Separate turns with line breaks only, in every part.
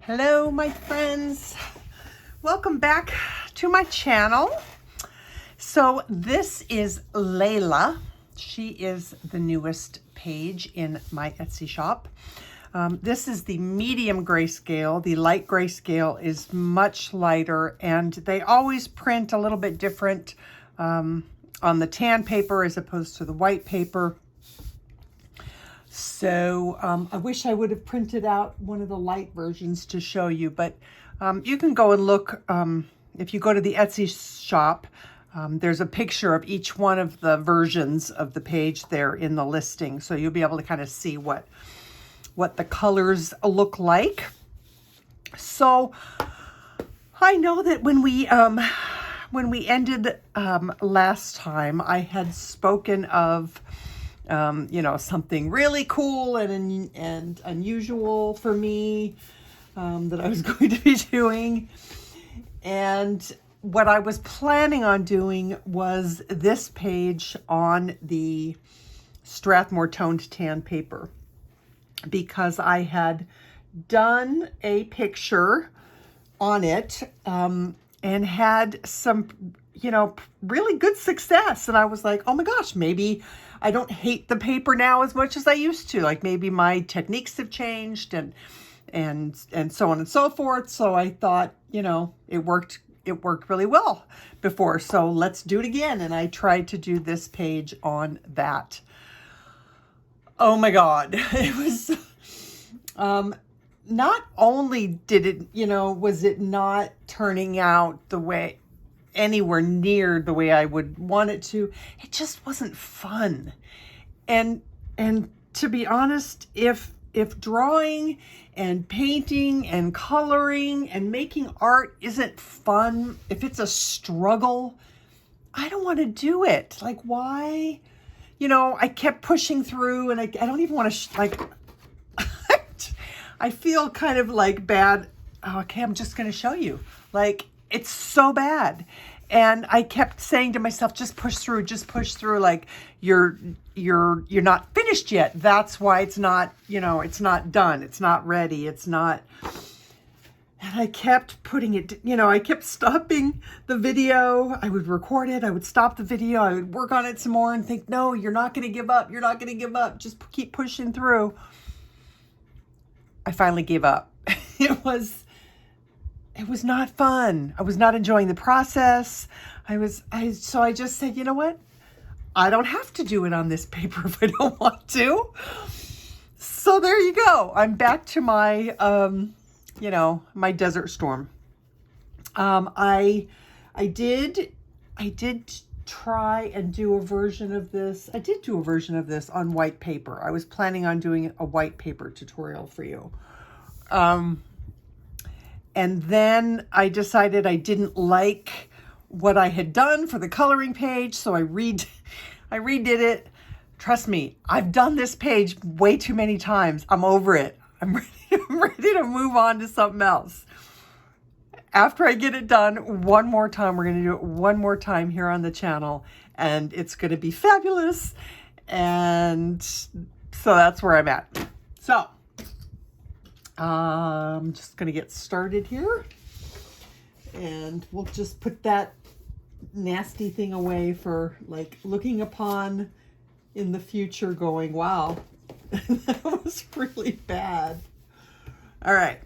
Hello, my friends. Welcome back to my channel. So this is Layla. She is the newest page in my Etsy shop. This is the medium grayscale. The light grayscale is much lighter, and they always print a little bit different on the tan paper as opposed to the white paper. So I wish I would have printed out one of the light versions to show you, but you can go and look. If you go to the Etsy shop, there's a picture of each one of the versions of the page there in the listing. So you'll be able to kind of see what the colors look like. So I know that when we ended last time, I had spoken of something really cool and unusual for me that I was going to be doing. And what I was planning on doing was this page on the Strathmore toned tan paper, because I had done a picture on it and had some, really good success. And I was like, oh my gosh, maybe I don't hate the paper now as much as I used to. Like maybe my techniques have changed and so on and so forth. So I thought, it worked really well before. So let's do it again. And I tried to do this page on that. Oh my God. It was, not only did it, was it not turning out the way, anywhere near the way I would want it to, it just wasn't fun. And to be honest, if drawing and painting and coloring and making art isn't fun, if it's a struggle, I don't want to do it. Like, why? I kept pushing through, and I don't even want to, I feel kind of like bad. Oh, okay, I'm just going to show you. Like, it's so bad. And I kept saying to myself, just push through. Like, you're not finished yet. That's why it's not, it's not done. It's not ready. It's not. And I kept putting it, I kept stopping the video. I would record it. I would stop the video. I would work on it some more and think, no, you're not going to give up. You're not going to give up. Just keep pushing through. I finally gave up. It was not fun. I was not enjoying the process. So I just said, you know what? I don't have to do it on this paper if I don't want to. So there you go. I'm back to my, my Desert Storm. I did try and do a version of this. I did do a version of this on white paper. I was planning on doing a white paper tutorial for you. And then I decided I didn't like what I had done for the coloring page, so I redid it. Trust me, I've done this page way too many times. I'm over it. I'm ready to move on to something else. After I get it done one more time, we're going to do it one more time here on the channel, and it's going to be fabulous. And so that's where I'm at. So I'm just going to get started here, and we'll just put that nasty thing away for like looking upon in the future going, wow, that was really bad. All right.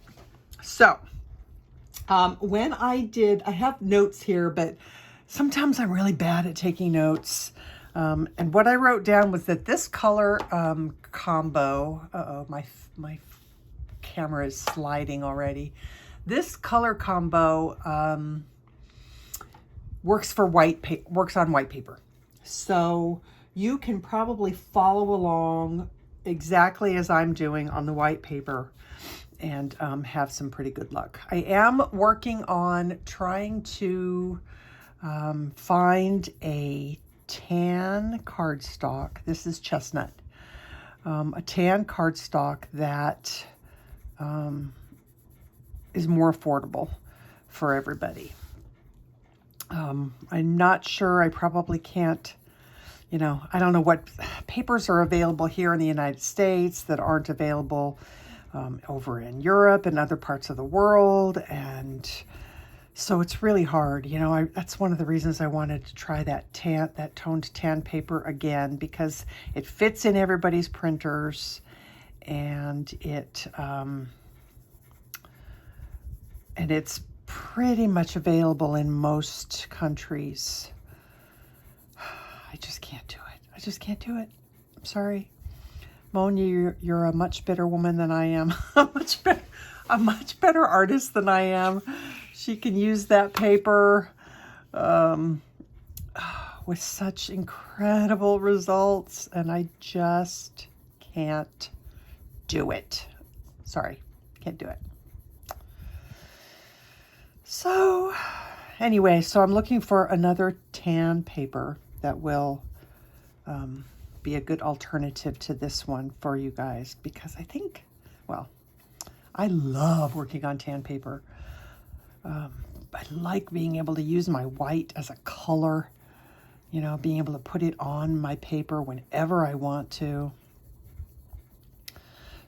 So when I have notes here, but sometimes I'm really bad at taking notes. And what I wrote down was that this color combo, uh-oh, my camera is sliding already. This color combo works on white paper. So you can probably follow along exactly as I'm doing on the white paper and have some pretty good luck. I am working on trying to find a tan cardstock. This is Chestnut. A tan cardstock that is more affordable for everybody. I'm not sure. I probably can't, I don't know what papers are available here in the United States that aren't available over in Europe and other parts of the world. And so it's really hard. You know, that's one of the reasons I wanted to try that toned tan paper again, because it fits in everybody's printers, and it's pretty much available in most countries. I just can't do it. I just can't do it. I'm sorry. Moan, you're a much better woman than I am. a much better artist than I am. She can use that paper with such incredible results, and I just can't do it. Sorry, can't do it. So anyway, so I'm looking for another tan paper that will be a good alternative to this one for you guys, because I think, well, I love working on tan paper. I like being able to use my white as a color, you know, being able to put it on my paper whenever I want to.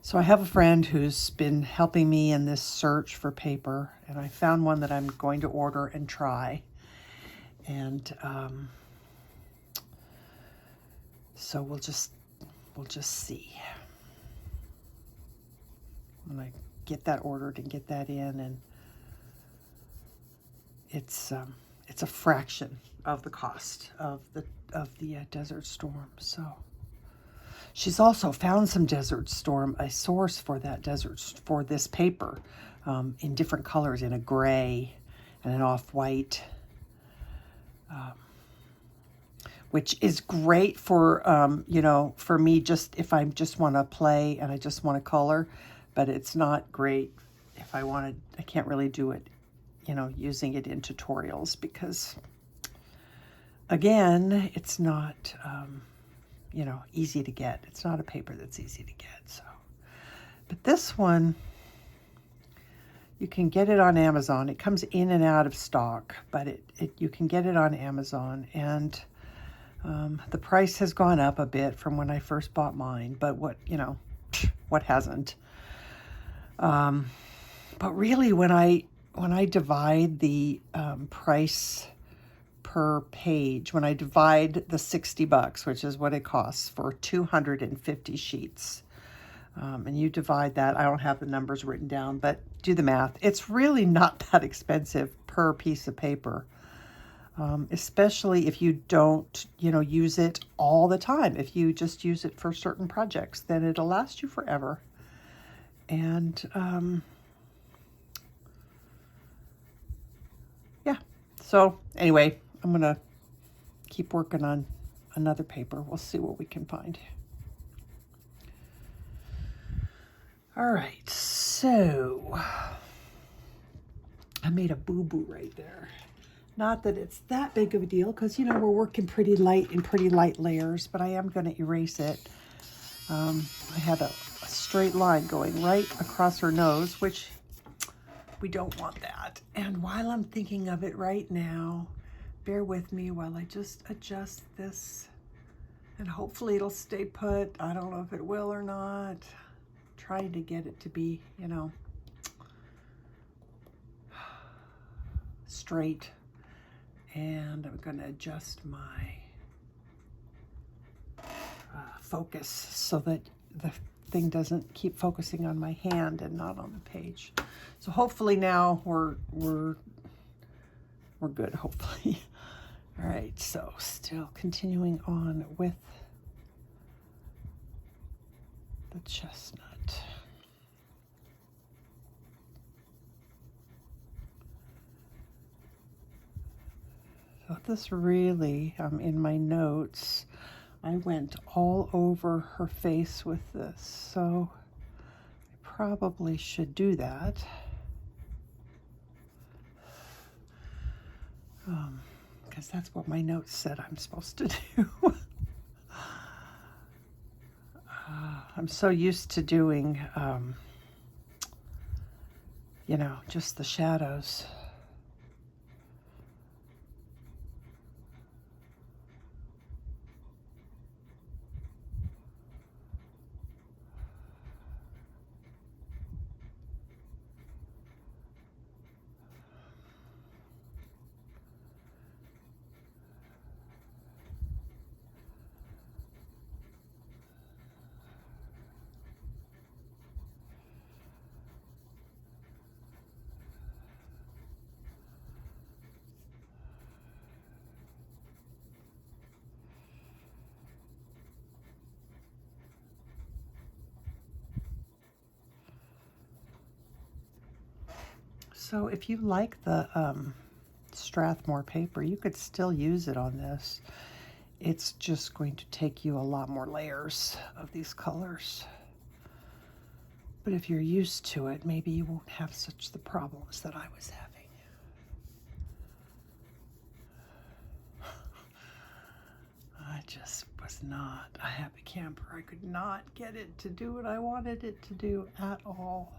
So I have a friend who's been helping me in this search for paper, and I found one that I'm going to order and try. And so we'll just see when I get that ordered and get that in. And it's a fraction of the cost of the Desert Storm. So she's also found some Desert Storm, a source for this paper, in different colors, in a gray and an off-white, which is great for, you know, for me, just if I just want to play and I just want to color, but it's not great if I can't really do it, you know, using it in tutorials, because again, it's not, you know, easy to get. It's not a paper that's easy to get. So, but this one, you can get it on Amazon. It comes in and out of stock, but you can get it on Amazon, and the price has gone up a bit from when I first bought mine, but what hasn't? But really, when I divide the price per page, when I divide the $60, which is what it costs for 250 sheets, and you divide that, I don't have the numbers written down, but do the math. It's really not that expensive per piece of paper, especially if you don't, you know, use it all the time. If you just use it for certain projects, then it'll last you forever. And yeah, so anyway, I'm gonna keep working on another paper. We'll see what we can find. All right, so I made a boo-boo right there. Not that it's that big of a deal, because, you know, we're working pretty light in pretty light layers, but I am going to erase it. I had a straight line going right across her nose, which we don't want that. And while I'm thinking of it right now, bear with me while I just adjust this, and hopefully it'll stay put. I don't know if it will or not. Trying to get it to be, you know, straight. And I'm going to adjust my focus so that the thing doesn't keep focusing on my hand and not on the page. So hopefully now we're good, hopefully. All right, so still continuing on with the chestnut. So this really, in my notes, I went all over her face with this, so I probably should do that. Because that's what my notes said I'm supposed to do. I'm so used to doing, you know, just the shadows. So if you like the Strathmore paper, you could still use it on this. It's just going to take you a lot more layers of these colors. But if you're used to it, maybe you won't have such the problems that I was having. I just was not a happy camper. I could not get it to do what I wanted it to do at all.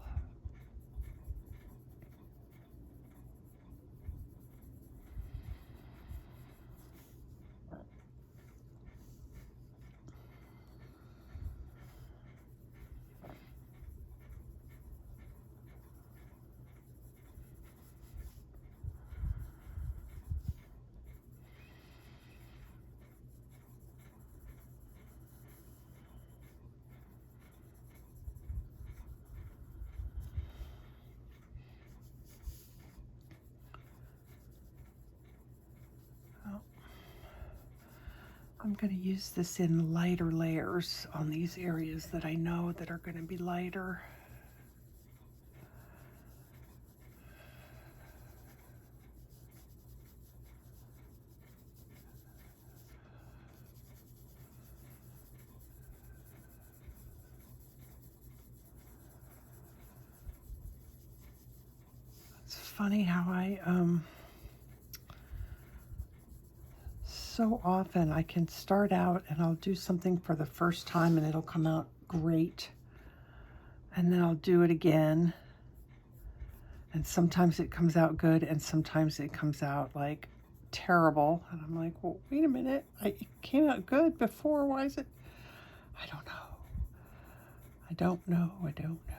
I'm going to use this in lighter layers on these areas that I know that are going to be lighter. It's funny how I so often I can start out and I'll do something for the first time and it'll come out great. And then I'll do it again. And sometimes it comes out good and sometimes it comes out like terrible. And I'm like, well, wait a minute. It came out good before. Why is it? I don't know. I don't know. I don't know.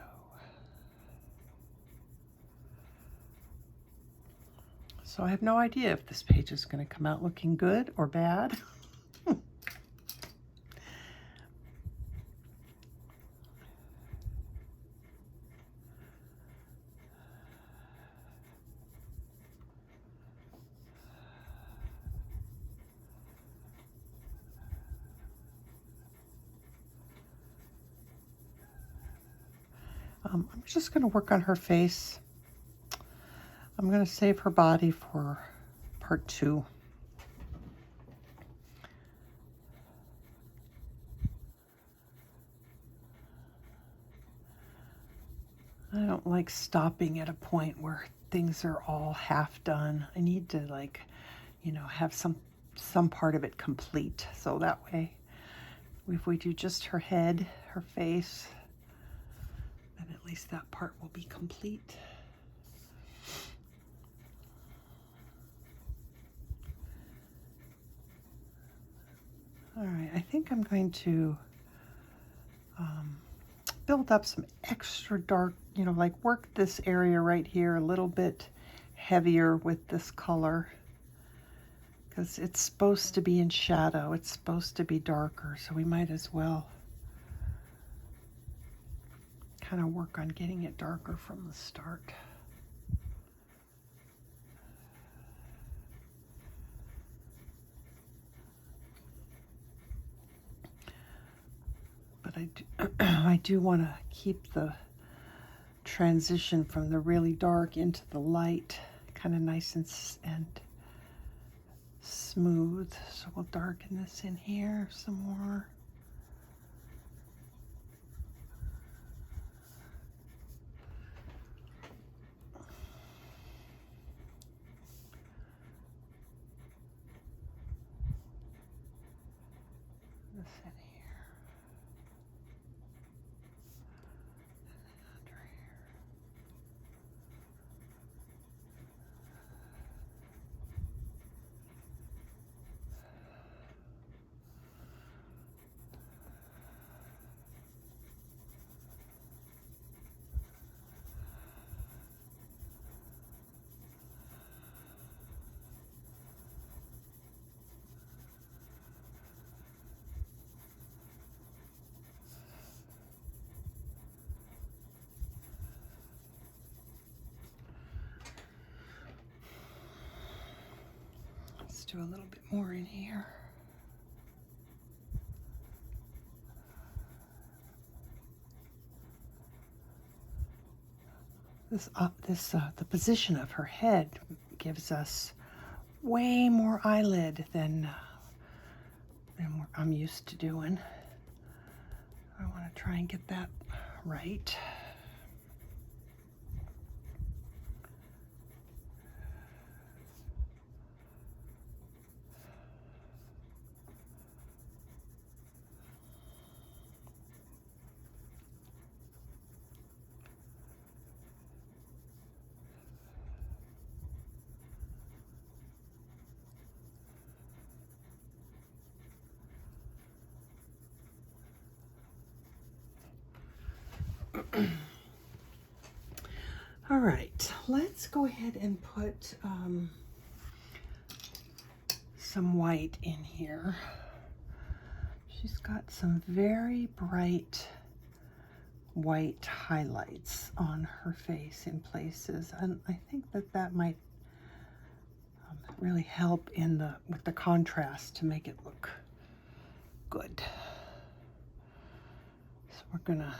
So I have no idea if this page is going to come out looking good or bad. I'm just going to work on her face. I'm going to save her body for part 2. I don't like stopping at a point where things are all half done. I need to, like, you know, have some part of it complete. So that way, if we do just her head, her face, then at least that part will be complete. All right, I think I'm going to build up some extra dark, you know, like work this area right here a little bit heavier with this color because it's supposed to be in shadow. It's supposed to be darker, so we might as well kind of work on getting it darker from the start. But I do want to keep the transition from the really dark into the light kind of nice and smooth. So we'll darken this in here some more. This in here. And under here. Let's do a little bit more in here. the position of her head gives us way more eyelid than what I'm used to doing. I want to try and get that right. All right, let's go ahead and put some white in here. She's got some very bright white highlights on her face in places, and I think that might really help with the contrast to make it look good. So we're gonna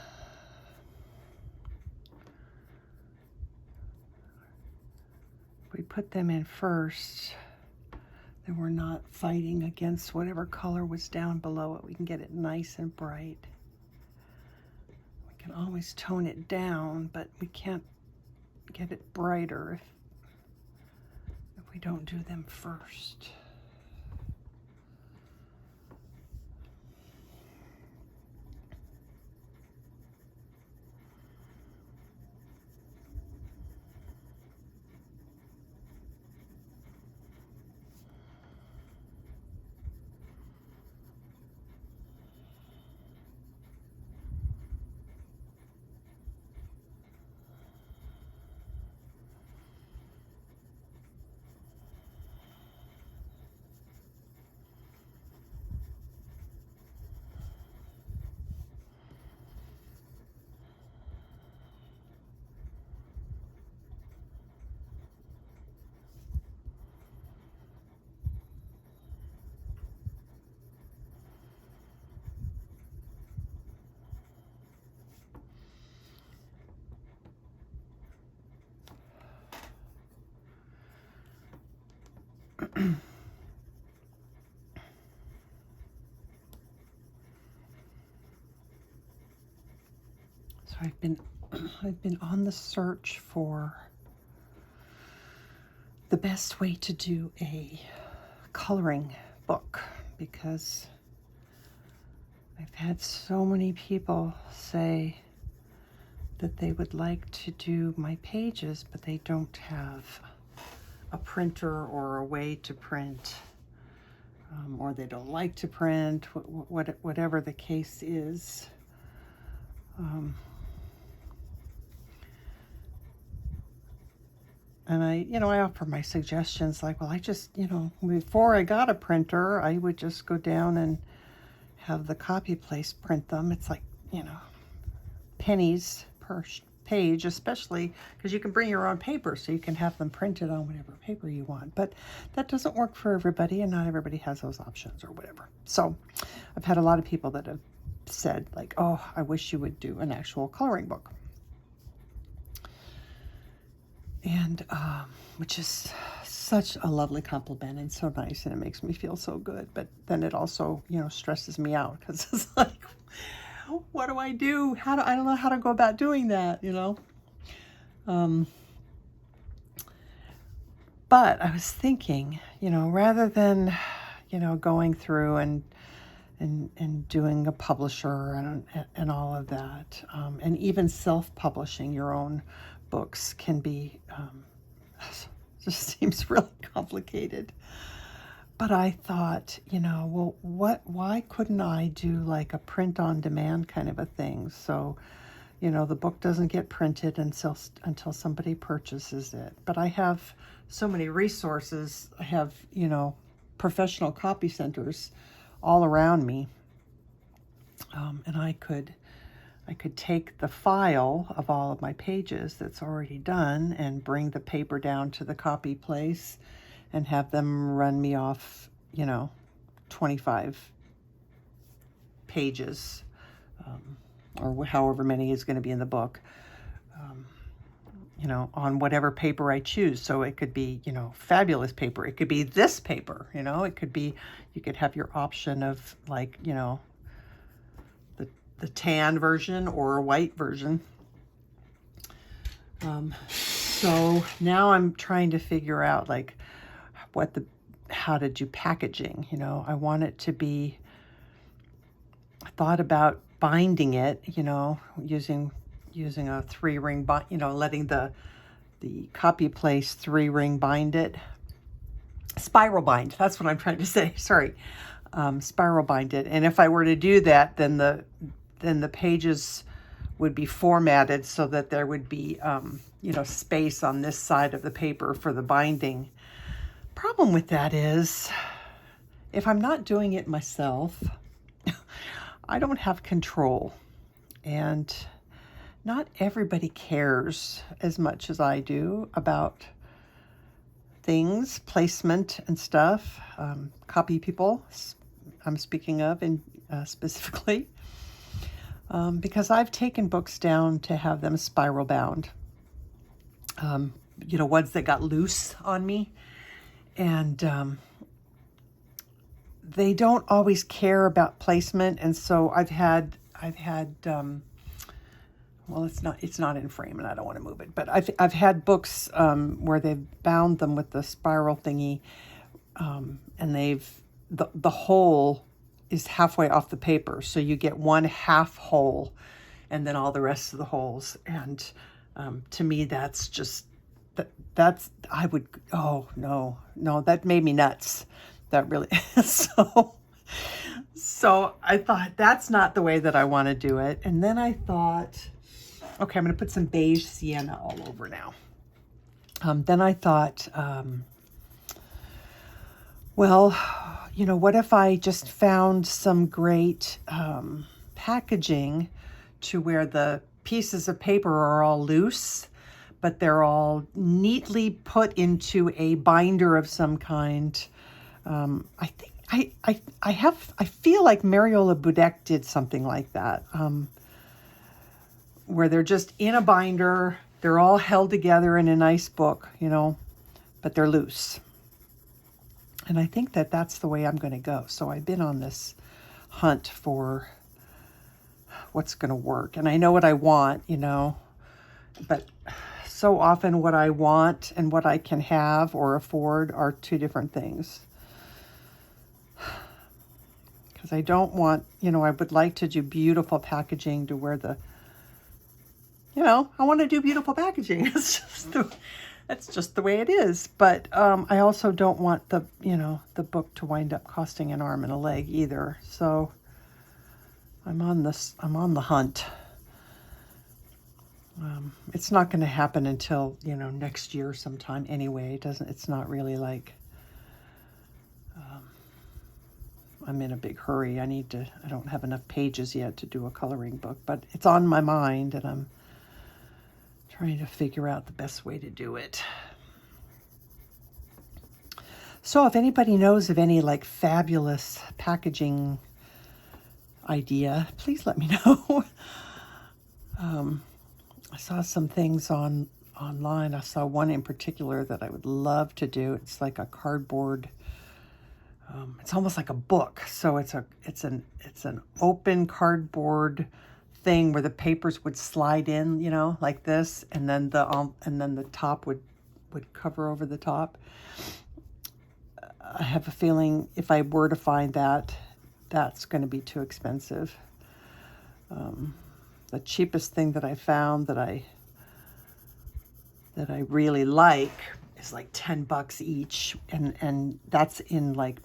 we put them in first, then we're not fighting against whatever color was down below it. We can get it nice and bright. We can always tone it down, but we can't get it brighter if we don't do them first. So I've been on the search for the best way to do a coloring book, because I've had so many people say that they would like to do my pages, but they don't have a printer or a way to print, or they don't like to print, whatever the case is. And I offer my suggestions like, well, I just, before I got a printer, I would just go down and have the copy place print them. It's like, pennies per page, especially because you can bring your own paper, so you can have them printed on whatever paper you want. But that doesn't work for everybody, and not everybody has those options or whatever. So I've had a lot of people that have said like, oh, I wish you would do an actual coloring book. And which is such a lovely compliment and so nice, and it makes me feel so good. But then it also, stresses me out, because it's like, what do I do? I don't know how to go about doing that, But I was thinking, rather than, going through and doing a publisher and all of that, and even self-publishing your own books can be, just seems really complicated. But I thought, well, why couldn't I do like a print on demand kind of a thing? So, the book doesn't get printed until somebody purchases it. But I have so many resources. I have, professional copy centers all around me. And I could take the file of all of my pages that's already done and bring the paper down to the copy place and have them run me off, 25 pages, or however many is going to be in the book. you know, on whatever paper I choose. So it could be, you know, fabulous paper. It could be this paper, you know, it could be, you could have your option of like, you know, the tan version or a white version. So now I'm trying to figure out like how to do packaging. You know, I want it to be, I thought about binding it, you know, using a 3-ring bind, you know, letting the copy place 3-ring bind it. Spiral bind, that's what I'm trying to say, sorry. Spiral bind it. And if I were to do that, then the pages would be formatted so that there would be, you know, space on this side of the paper for the binding. Problem with that is, if I'm not doing it myself, I don't have control. And not everybody cares as much as I do about things, placement and stuff. Copy people, I'm speaking of, and specifically. Because I've taken books down to have them spiral bound. You know, ones that got loose on me. And they don't always care about placement. And so I've had well, it's not in frame and I don't want to move it, but I've had books where they've bound them with the spiral thingy, and the hole is halfway off the paper. So you get one half hole and then all the rest of the holes. And to me, that's just, oh no, that made me nuts. That really, so I thought that's not the way that I want to do it. And then I thought, okay, I'm going to put some Beige Sienna all over now. Then I thought, well, you know, what if I just found some great packaging to where the pieces of paper are all loose, but they're all neatly put into a binder of some kind. I think I feel like Mariola Budek did something like that, where they're just in a binder, they're all held together in a nice book, you know, but they're loose. And I think that that's the way I'm going to go. So I've been on this hunt for what's going to work. And I know what I want, you know, but so often what I want and what I can have or afford are two different things. Because I don't want, you know, I would like to do beautiful packaging to where you know, I want to do beautiful packaging. That's just the way it is. But I also don't want the book to wind up costing an arm and a leg either. So I'm on the hunt. It's not going to happen until, you know, next year sometime anyway. It's not really like I'm in a big hurry. I don't have enough pages yet to do a coloring book, but it's on my mind and I'm trying to figure out the best way to do it. So if anybody knows of any like fabulous packaging idea, please let me know. I saw some things online. I saw one in particular that I would love to do. It's like a cardboard. It's almost like a book. So it's an open cardboard thing where the papers would slide in, you know, like this, and then the top would cover over the top. I have a feeling if I were to find that, that's going to be too expensive. The cheapest thing that I found that I really like is like $10 each, and that's in like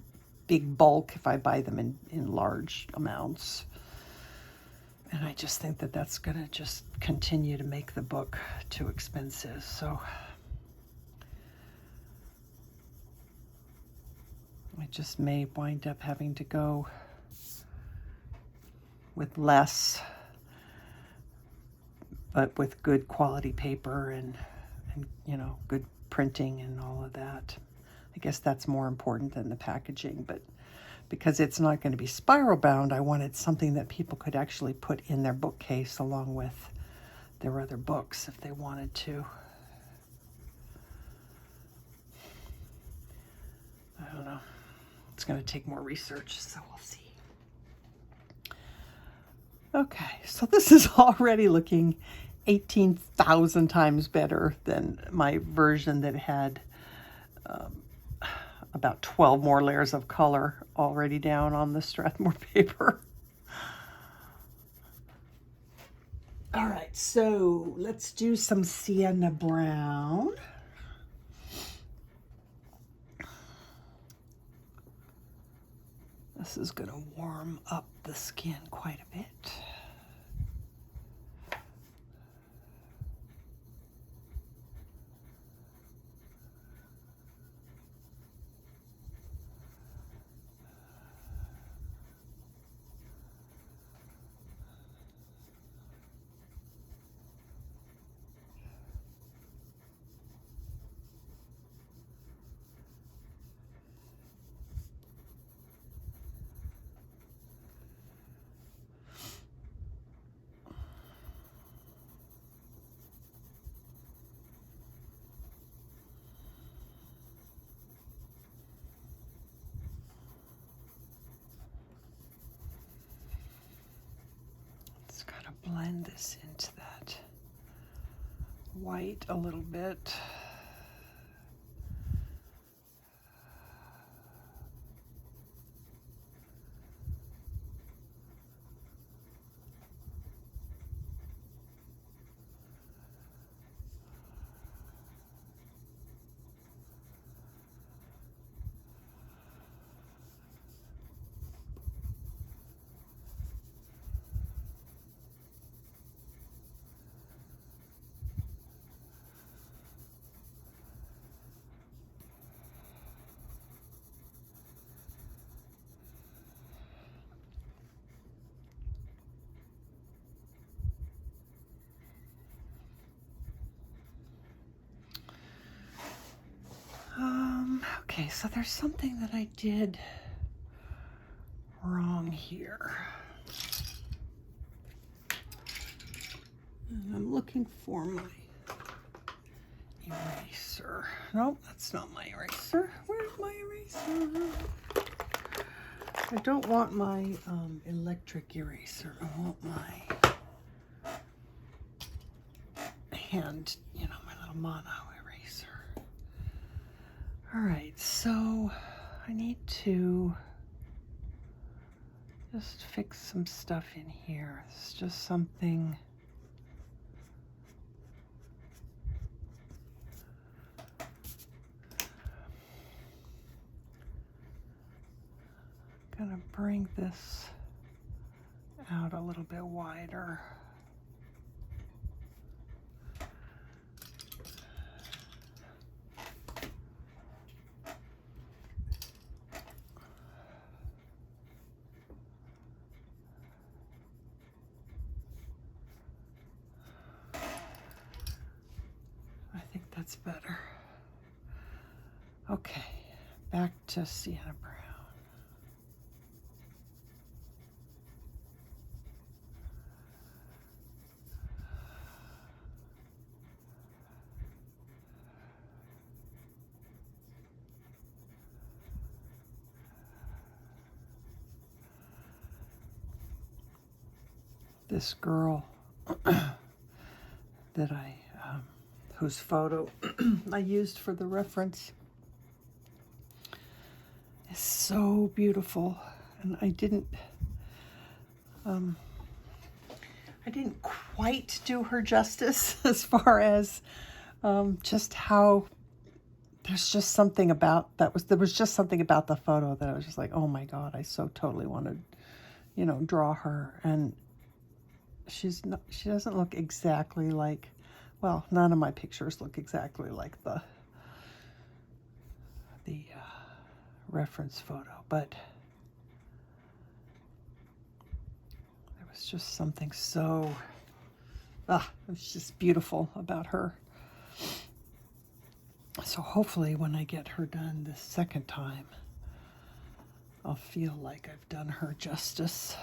big bulk if I buy them in large amounts. And I just think that that's going to just continue to make the book too expensive. So I just may wind up having to go with less, but with good quality paper and you know, good printing and all of that. I guess that's more important than the packaging, but because it's not going to be spiral bound, I wanted something that people could actually put in their bookcase along with their other books if they wanted to. don't know. It's going to take more research, so we'll see. Okay, so this is already looking 18,000 times better than my version that had about 12 more layers of color already down on the Strathmore paper. All right, so let's do some Sienna Brown. This is going to warm up the skin quite a bit. Blend this into that white a little bit. Okay, so there's something that I did wrong here. And I'm looking for my eraser. Nope, that's not my eraser. Where's my eraser? I don't want my electric eraser. I want my hand, you know, my little mono eraser. All right, so I need to just fix some stuff in here. It's just something. I'm gonna bring this out a little bit wider. That's better. Okay, back to Sienna Brown. This girl that whose photo I used for the reference is so beautiful, and I didn't quite do her justice as far as just how there's just something about there was just something about the photo that I was just like, oh my God, I so totally wanted, you know, draw her. And she doesn't look exactly like, well, none of my pictures look exactly like the reference photo, but there was just something so, it was just beautiful about her. So hopefully when I get her done this second time, I'll feel like I've done her justice.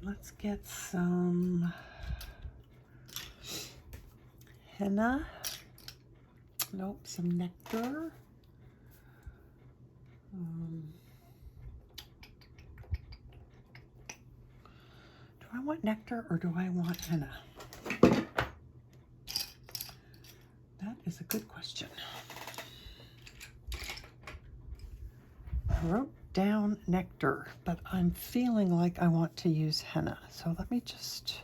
let's get some henna. Nope, some nectar. Do I want nectar or do I want henna? That is a good question. I wrote down nectar, but I'm feeling like I want to use henna. So let me just...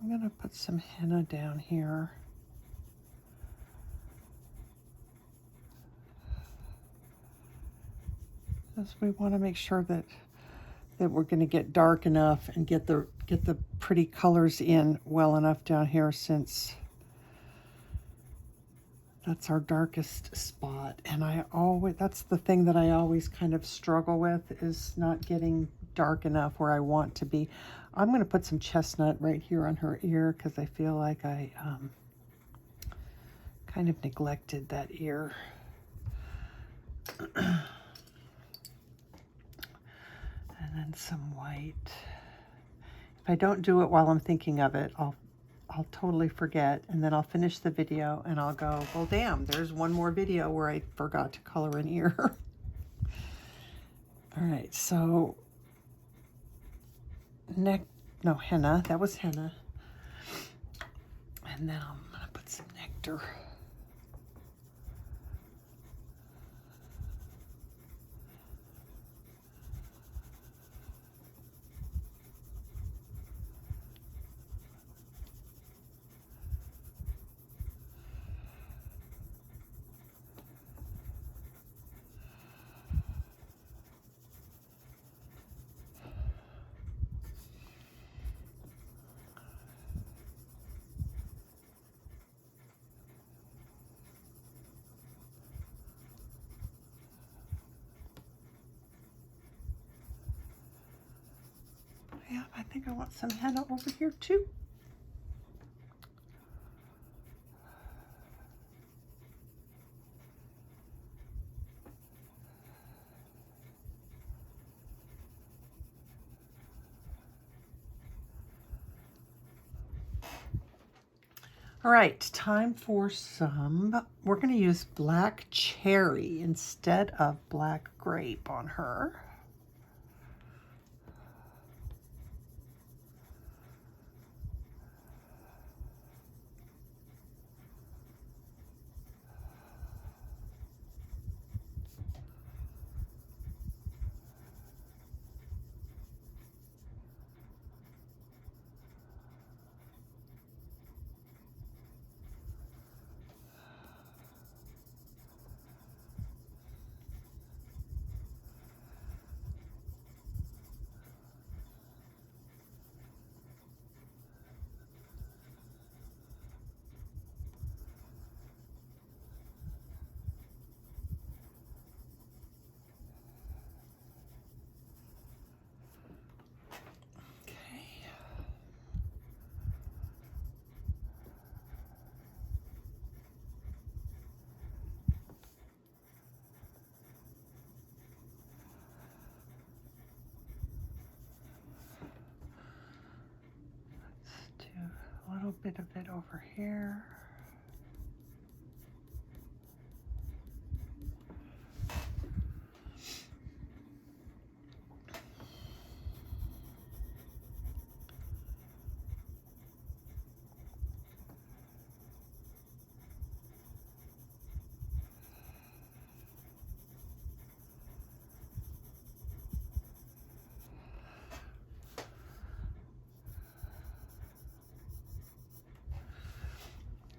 I'm going to put some henna down here. Because we want to make sure that we're going to get dark enough and get the pretty colors in well enough down here, since that's our darkest spot. And that's the thing that I always kind of struggle with, is not getting dark enough where I want to be. I'm going to put some chestnut right here on her ear because I feel like I kind of neglected that ear. And then some white. If I don't do it while I'm thinking of it, I'll totally forget, and then I'll finish the video and I'll go, well, damn, there's one more video where I forgot to color an ear. All right, so henna, that was henna. And then I'm gonna put some nectar. Yeah, I think I want some henna over here too. All right, time for some, we're going to use black cherry instead of black grape on her. A little bit of it over here.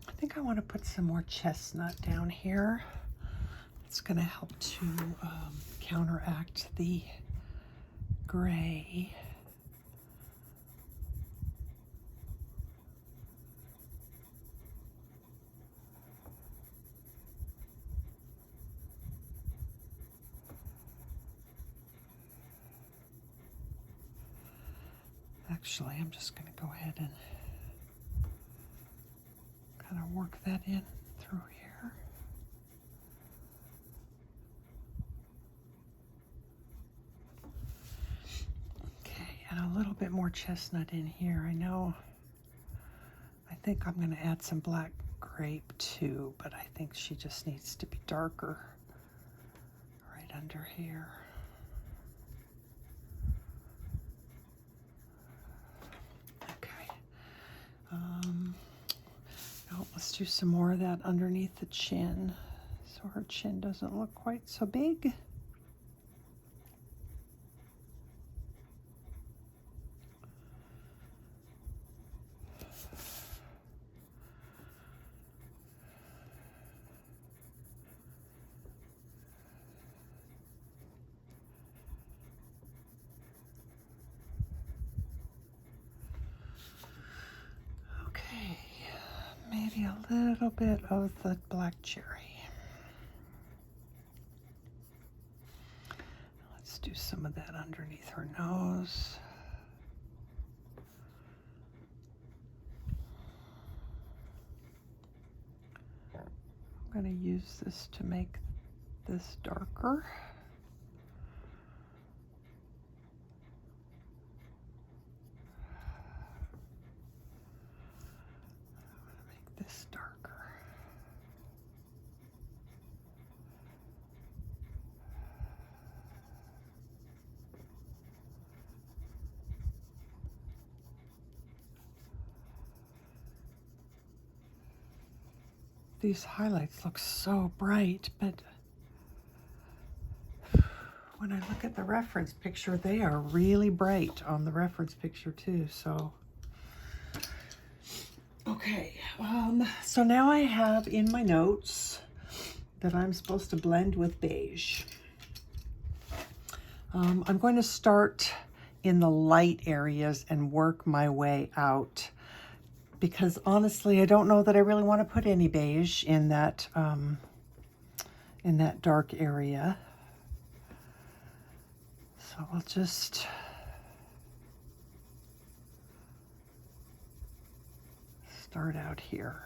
I think I want to put some more chestnut down here. It's going to help to counteract the gray. Actually, I'm just going to go ahead and kind of work that in through here. bit more chestnut in here. I know. I think I'm going to add some black grape too, but I think she just needs to be darker right under here. Okay. Now let's do some more of that underneath the chin so her chin doesn't look quite so big. Maybe a little bit of the black cherry. Let's do some of that underneath her nose. I'm going to use this to make this darker. This darker. These highlights look so bright, but when I look at the reference picture, they are really bright on the reference picture too, so. Okay, so now I have in my notes that I'm supposed to blend with beige. I'm going to start in the light areas and work my way out because honestly, I don't know that I really want to put any beige in that dark area. So we'll just start out here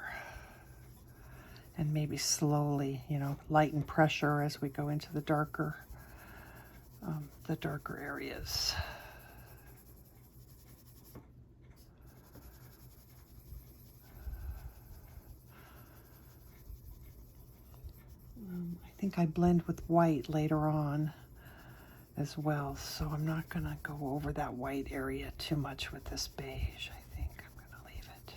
and maybe slowly, you know, lighten pressure as we go into the darker areas. I think I blend with white later on as well, so I'm not going to go over that white area too much with this beige. I think I'm going to leave it.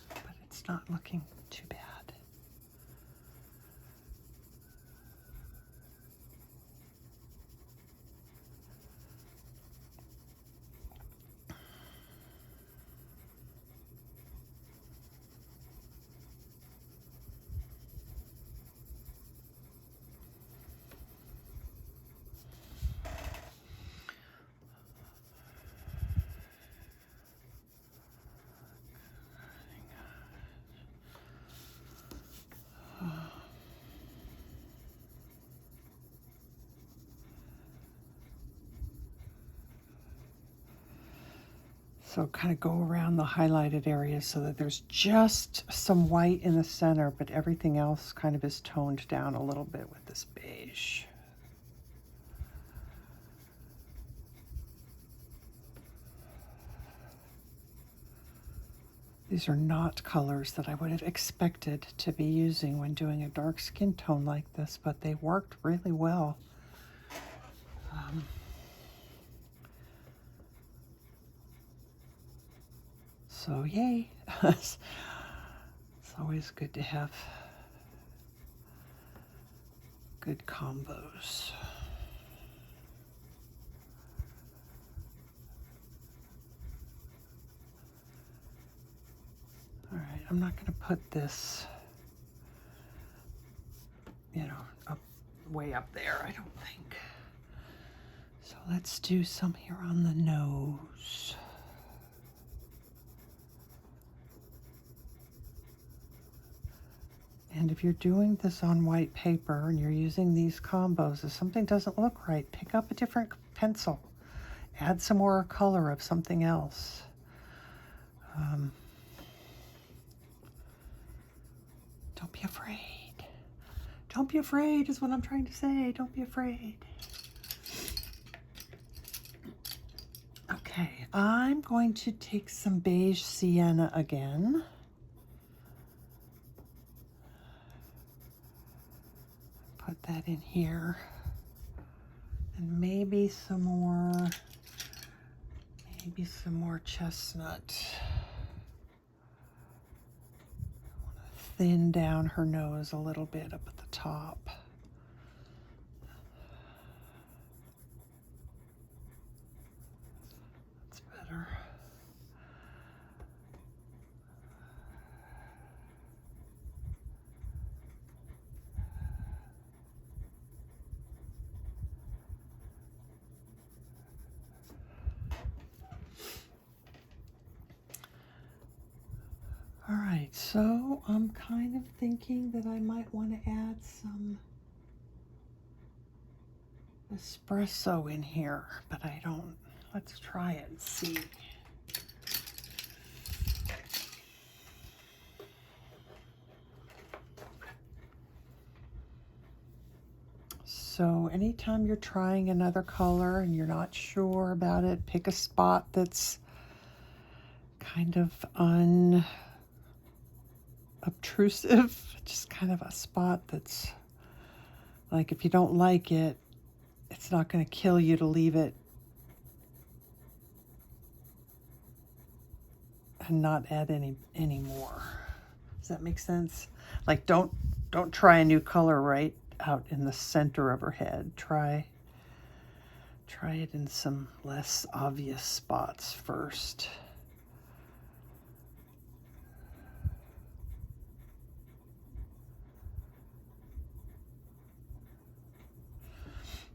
But it's not looking too bad. So kind of go around the highlighted areas so that there's just some white in the center, but everything else kind of is toned down a little bit with this beige. These are not colors that I would have expected to be using when doing a dark skin tone like this, but they worked really well. So yay. It's always good to have good combos. All right, I'm not going to put this, you know, way up there, I don't think. So let's do some here on the nose. And if you're doing this on white paper and you're using these combos, if something doesn't look right, pick up a different pencil. Add some more color of something else. Don't be afraid. Don't be afraid is what I'm trying to say. Don't be afraid. I'm going to take some Beige Sienna again. Put that in here. And maybe some more Chestnut. I want to thin down her nose a little bit up at the top. That's better. All right, so I'm kind of thinking that I might want to add some espresso in here, but I don't. Let's try it and see. So anytime you're trying another color and you're not sure about it, pick a spot that's kind of unobtrusive, just kind of a spot that's like, if you don't like it, it's not going to kill you to leave it and not add any more. Does that make sense? Like, don't try a new color right out in the center of her head. Try it in some less obvious spots first.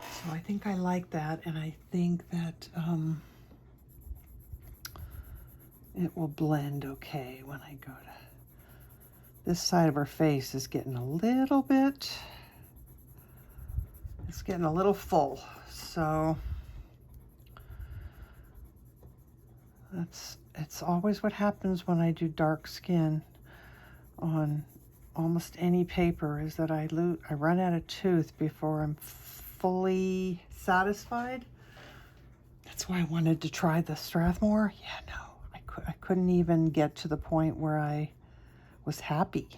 So I think I like that, and I think that it will blend okay when I go to this side of her face. Is getting a little bit, it's getting a little full, so it's always what happens when I do dark skin on almost any paper, is that I run out of tooth before I'm fully satisfied. That's why I wanted to try the Strathmore. Yeah, no, I couldn't even get to the point where I was happy.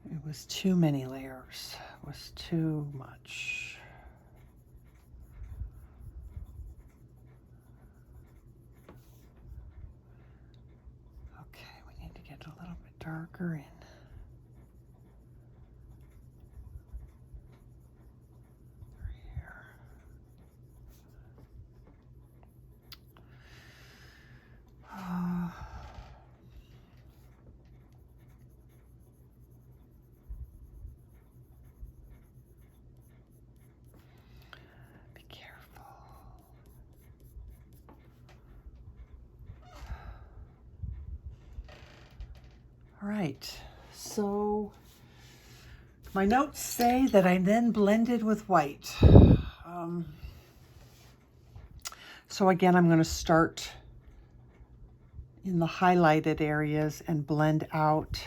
It was too many layers. It was too much. Okay, we need to get a little bit darker in. Be careful. All right, so my notes say that I then blended with white. So again, I'm going to start in the highlighted areas and blend out.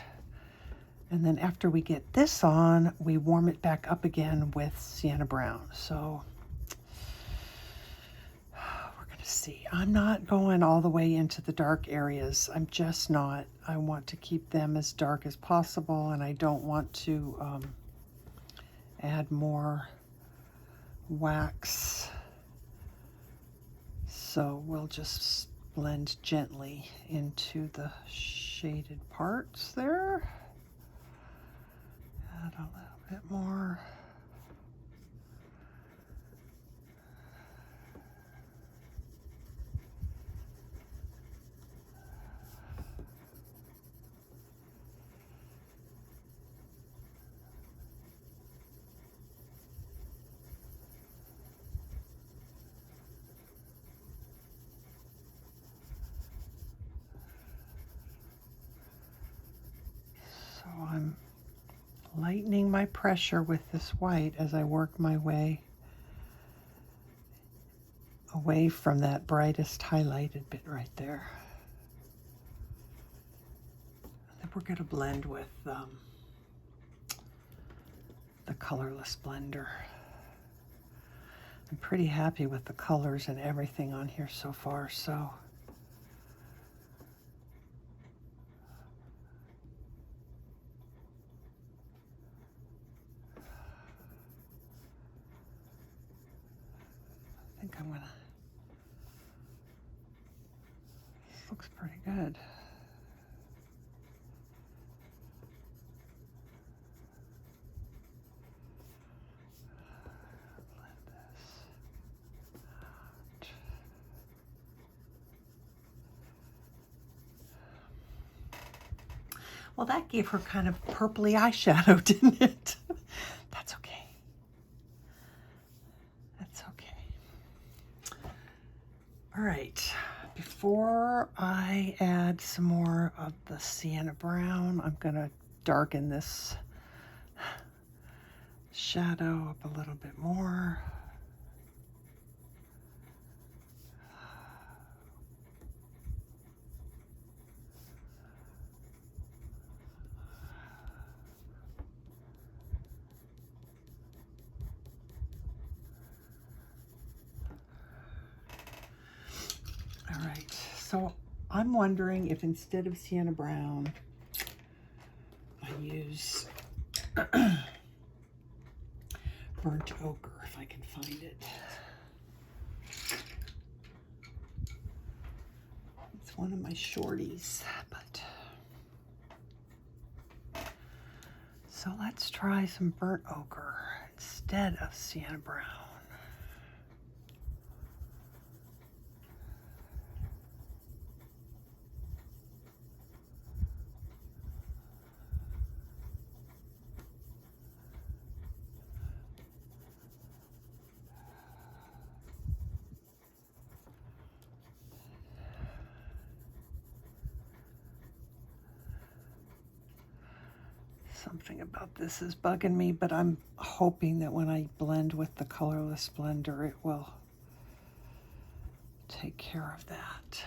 And then after we get this on, we warm it back up again with Sienna Brown. So we're going to see. I'm not going all the way into the dark areas. I'm just not. I want to keep them as dark as possible, and I don't want to add more wax. So we'll just blend gently into the shaded parts there. Add a little bit more. So I'm lightening my pressure with this white as I work my way away from that brightest highlighted bit right there. And then we're going to blend with the colorless blender. I'm pretty happy with the colors and everything on here so far, so. I think I'm gonna, this looks pretty good. Well, that gave her kind of purpley eyeshadow, didn't it? That's okay. That's okay. All right, before I add some more of the Sienna Brown, I'm gonna darken this shadow up a little bit more. All right, so I'm wondering if instead of Sienna Brown, I use burnt ochre, if I can find it. It's one of my shorties, but. So let's try some burnt ochre instead of Sienna Brown. Something about this is bugging me, but I'm hoping that when I blend with the colorless blender, it will take care of that.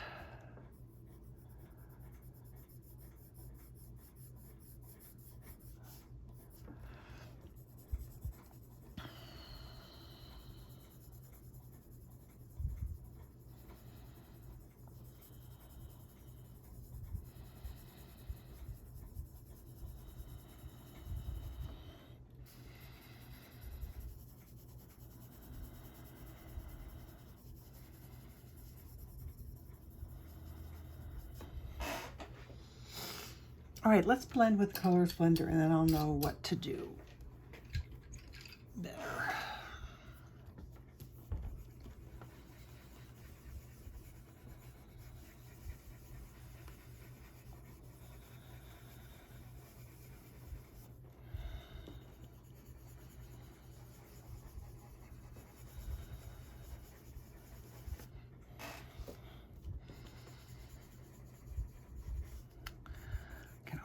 All right, let's blend with Colors Blender and then I'll know what to do better.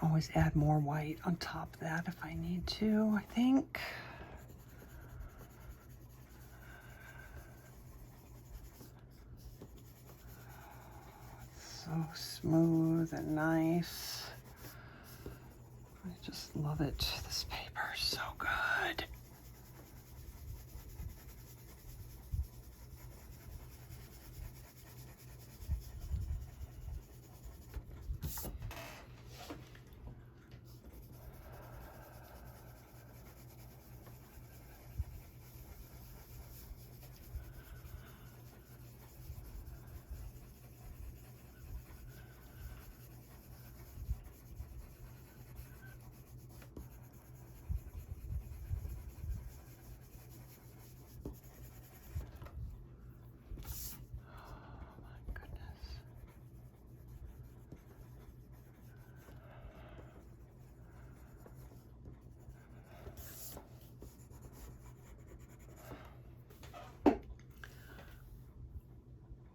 Always add more white on top of that if I need to, I think. So smooth and nice. I just love it. This paper is so good.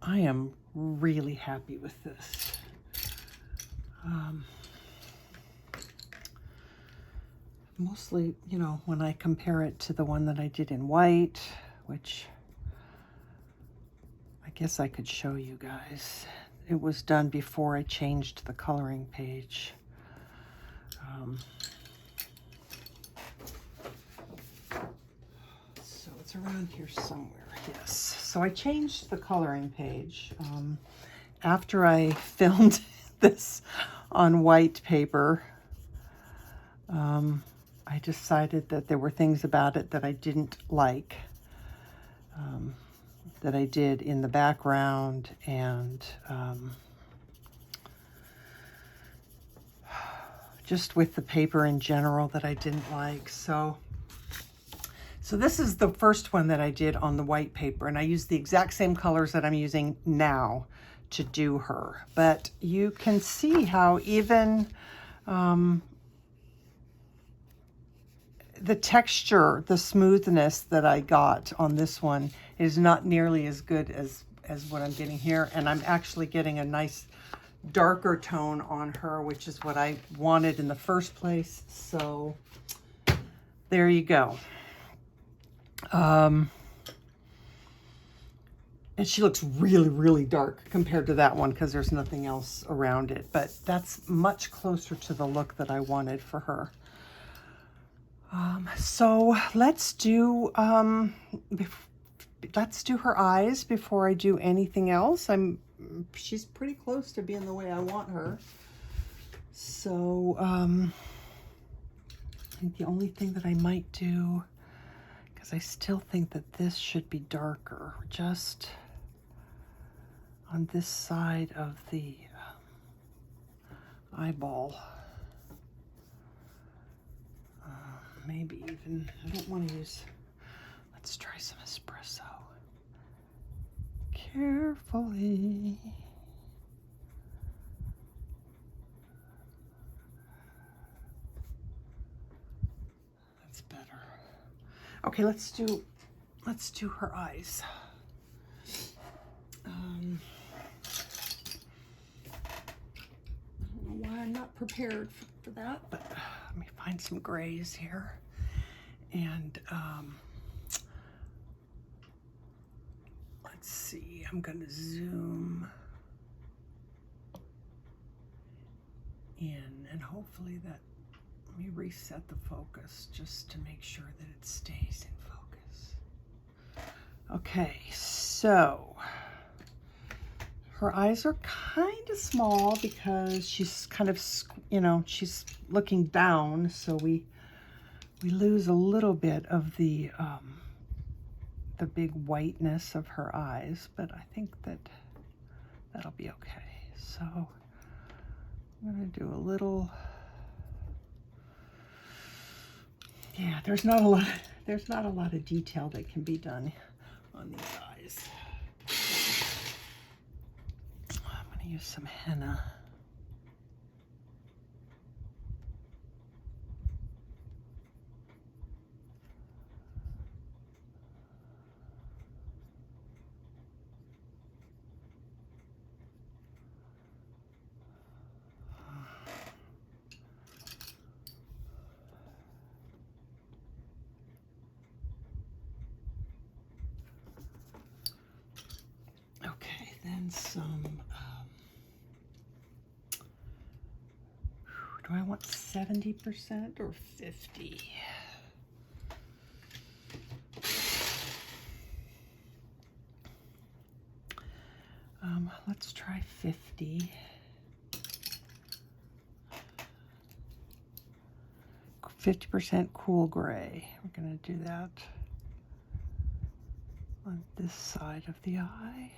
I am really happy with this. Mostly, you know, when I compare it to the one that I did in white, which I guess I could show you guys. It was done before I changed the coloring page. So it's around here somewhere. Yes, so I changed the coloring page. After I filmed this on white paper, I decided that there were things about it that I didn't like, that I did in the background, and just with the paper in general that I didn't like. So this is the first one that I did on the white paper, and I used the exact same colors that I'm using now to do her. But you can see how even the texture, the smoothness that I got on this one is not nearly as good as what I'm getting here. And I'm actually getting a nice darker tone on her, which is what I wanted in the first place. So there you go. And she looks really, really dark compared to that one because there's nothing else around it. But that's much closer to the look that I wanted for her. So let's do her eyes before I do anything else. She's pretty close to being the way I want her. So I think the only thing that I might do, because I still think that this should be darker, just on this side of the eyeball. Maybe even, I don't want to use, let's try some espresso. Carefully. That's better. Okay, let's do her eyes. I don't know why I'm not prepared for that, but let me find some grays here. And let's see, I'm going to zoom in, and hopefully that, let me reset the focus just to make sure that it stays in focus. Okay, so her eyes are kind of small because she's kind of, you know, she's looking down, so we lose a little bit of the big whiteness of her eyes, but I think that that'll be okay. So I'm gonna do a little, yeah, there's not a lot of detail that can be done on these eyes. I'm gonna use some henna. Okay, then some, do I want 70% or 50? Let's try 50. 50% cool gray. We're gonna do that on this side of the eye.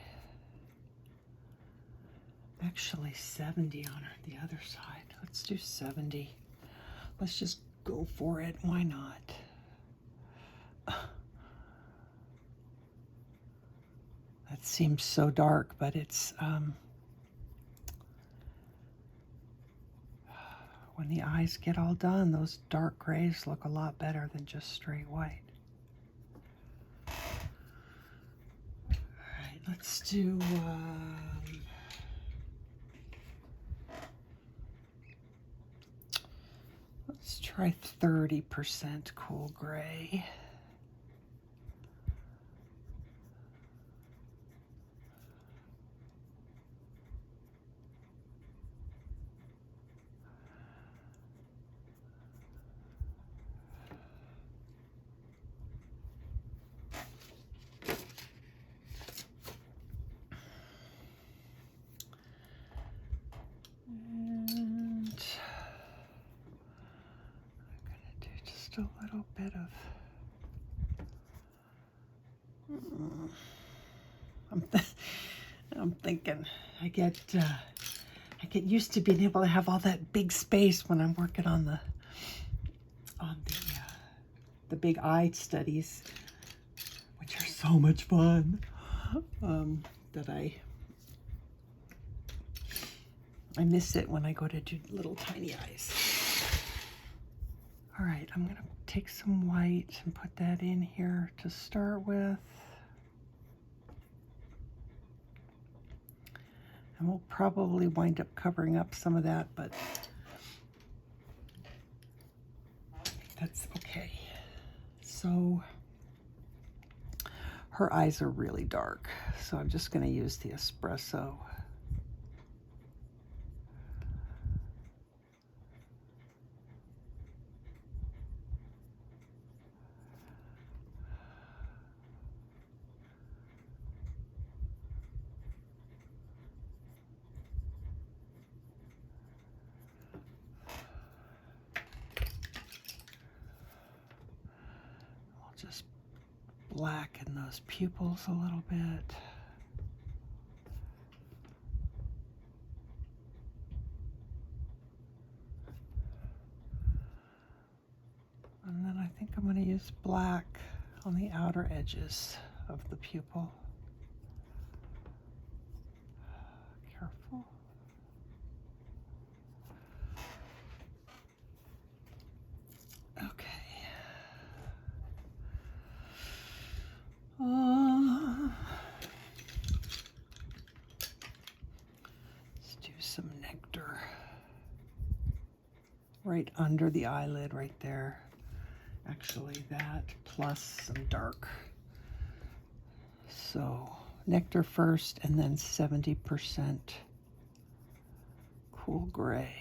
Actually 70 on the other side. Let's do 70. Let's just go for it. Why not? That seems so dark, but it's when the eyes get all done, those dark grays look a lot better than just straight white. All right, let's do let's try 30% cool gray. just a little bit of, I'm thinking I get used to being able to have all that big space when I'm working on the big eye studies, which are so much fun, that I miss it when I go to do little tiny eyes. All right, I'm gonna take some white and put that in here to start with. And we'll probably wind up covering up some of that, but that's okay. So her eyes are really dark, so I'm just gonna use the Espresso. Just blacken those pupils a little bit. And then I think I'm going to use black on the outer edges of the pupil. Careful. Okay. Let's do some Nectar right under the eyelid right there. Actually, that plus some dark. So Nectar first, and then 70% cool gray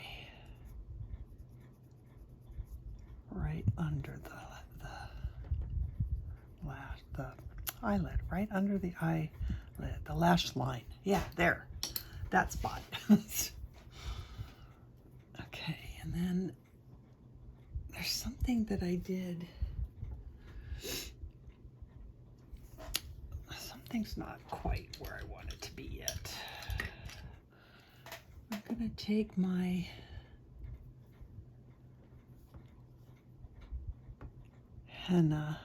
right under the eyelid, right under the eyelid, the lash line. Yeah, there, that spot. Okay, and then there's something that I did. Something's not quite where I want it to be yet. I'm gonna take my henna,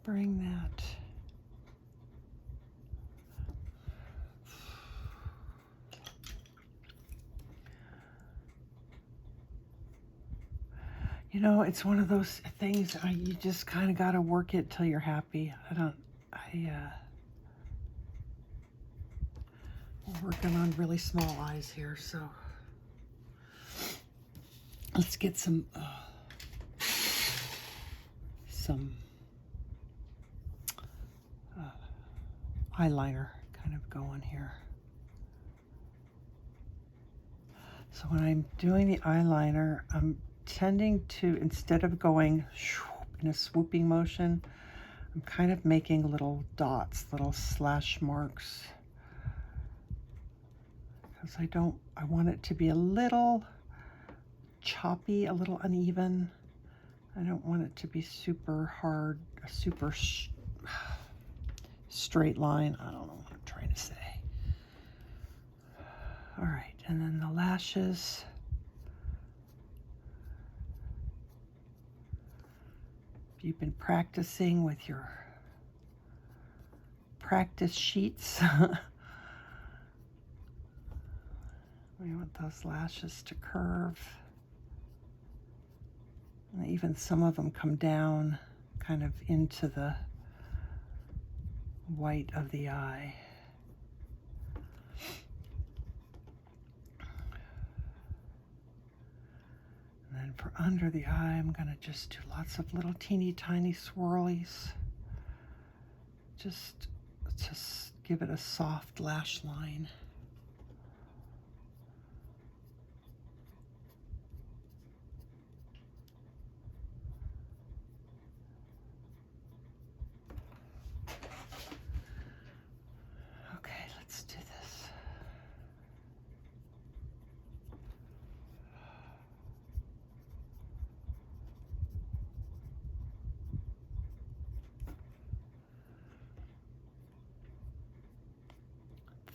bring that it's one of those things, you just kind of got to work it till you're happy. We're working on really small eyes here, so let's get some eyeliner kind of going here. So when I'm doing the eyeliner, I'm tending to, instead of going in a swooping motion, I'm kind of making little dots, little slash marks, because I want it to be a little choppy, a little uneven. I don't want it to be super hard, a super straight line. I don't know what I'm trying to say. All right, and then the lashes. If you've been practicing with your practice sheets, we want those lashes to curve. And even some of them come down kind of into the white of the eye. And then for under the eye, I'm going to just do lots of little teeny tiny swirlies. Just give it a soft lash line. Okay, let's do this.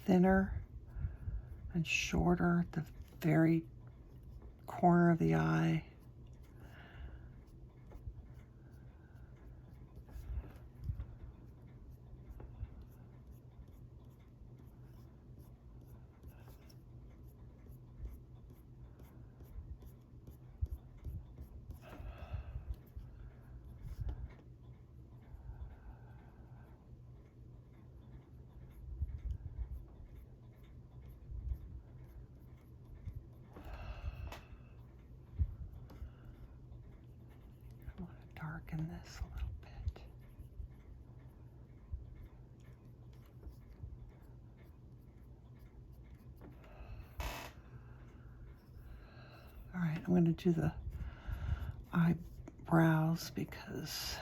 thinner and shorter at the very corner of the eye. Darken this a little bit. All right, I'm going to do the eyebrows because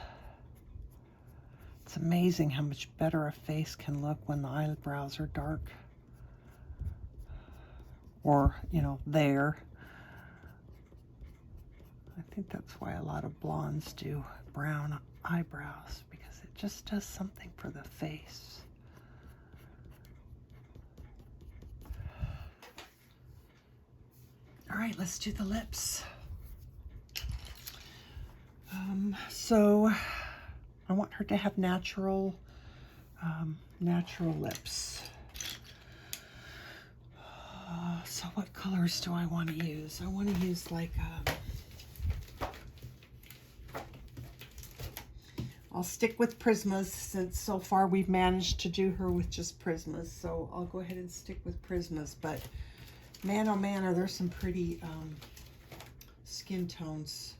it's amazing how much better a face can look when the eyebrows are dark. Or, you know, there. I think that's why a lot of blondes do brown eyebrows, because it just does something for the face. All right, let's do the lips. So I want her to have natural lips. So what colors do I want to use? I want to use like I'll stick with Prismas since so far we've managed to do her with just Prismas. So I'll go ahead and stick with Prismas. But man, oh man, are there some pretty skin tones.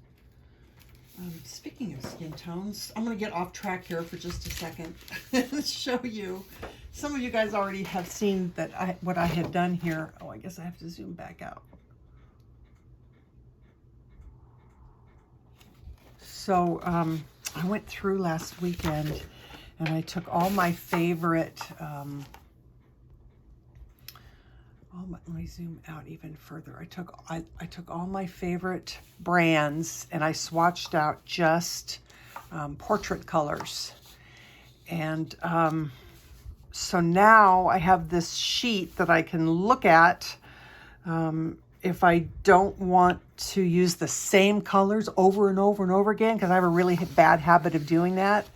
Speaking of skin tones, I'm going to get off track here for just a second and show you. Some of you guys already have seen that what I had done here. Oh, I guess I have to zoom back out. So I went through last weekend and I took all my favorite, let me zoom out even further. I took all my favorite brands and I swatched out just portrait colors. And so now I have this sheet that I can look at if I don't want to use the same colors over and over and over again, because I have a really bad habit of doing that.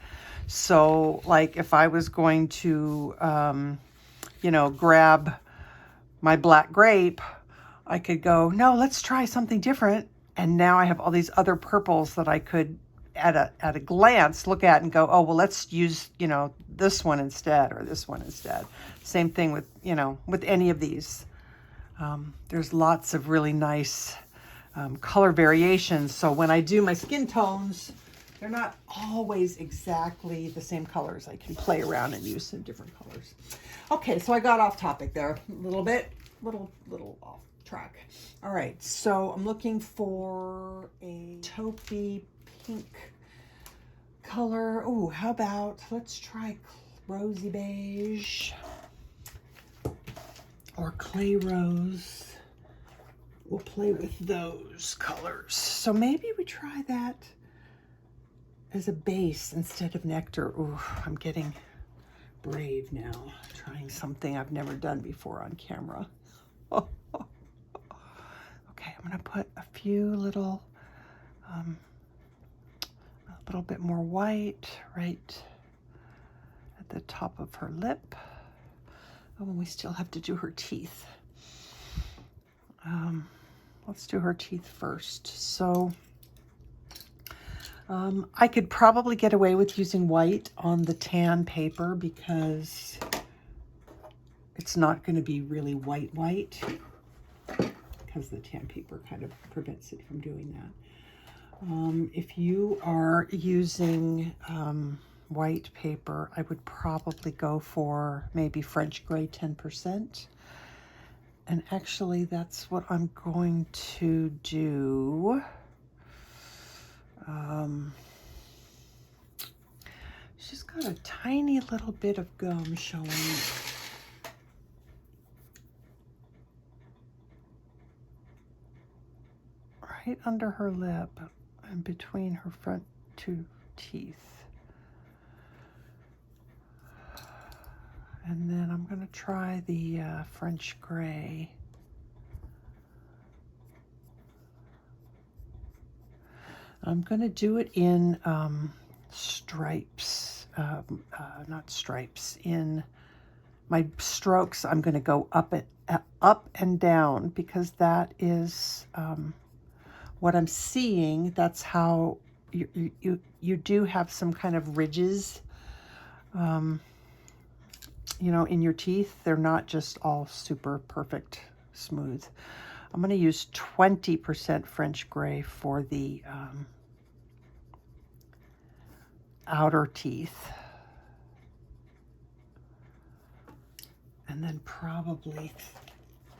So like if I was going to, you know, grab my black grape, I could go, no, let's try something different. And now I have all these other purples that I could at a glance look at and go, oh, well, let's use, you know, this one instead or this one instead. Same thing with, you know, with any of these. There's lots of really nice color variations. So when I do my skin tones, they're not always exactly the same colors. I can play around and use some different colors. Okay, so I got off topic there a little bit, little off track. All right, so I'm looking for a taupey pink color. Oh, how about, let's try Rosy Beige or Clay Rose. We'll play with those colors. So maybe we try that as a base instead of Nectar. Ooh, I'm getting brave now, trying something I've never done before on camera. Okay, I'm gonna put a few little, a little bit more white right at the top of her lip. Oh, and we still have to do her teeth. Let's do her teeth first. So I could probably get away with using white on the tan paper because it's not going to be really white, because the tan paper kind of prevents it from doing that. If you are using white paper, I would probably go for maybe French gray 10%. And actually, that's what I'm going to do. She's got a tiny little bit of gum showing right under her lip and between her front two teeth. And then I'm going to try the French gray. I'm going to do it in stripes, not stripes, in my strokes. I'm going to go up and down because that is what I'm seeing. That's how you do have some kind of ridges, you know, in your teeth. They're not just all super perfect smooth. I'm going to use 20% French gray for the outer teeth. And then probably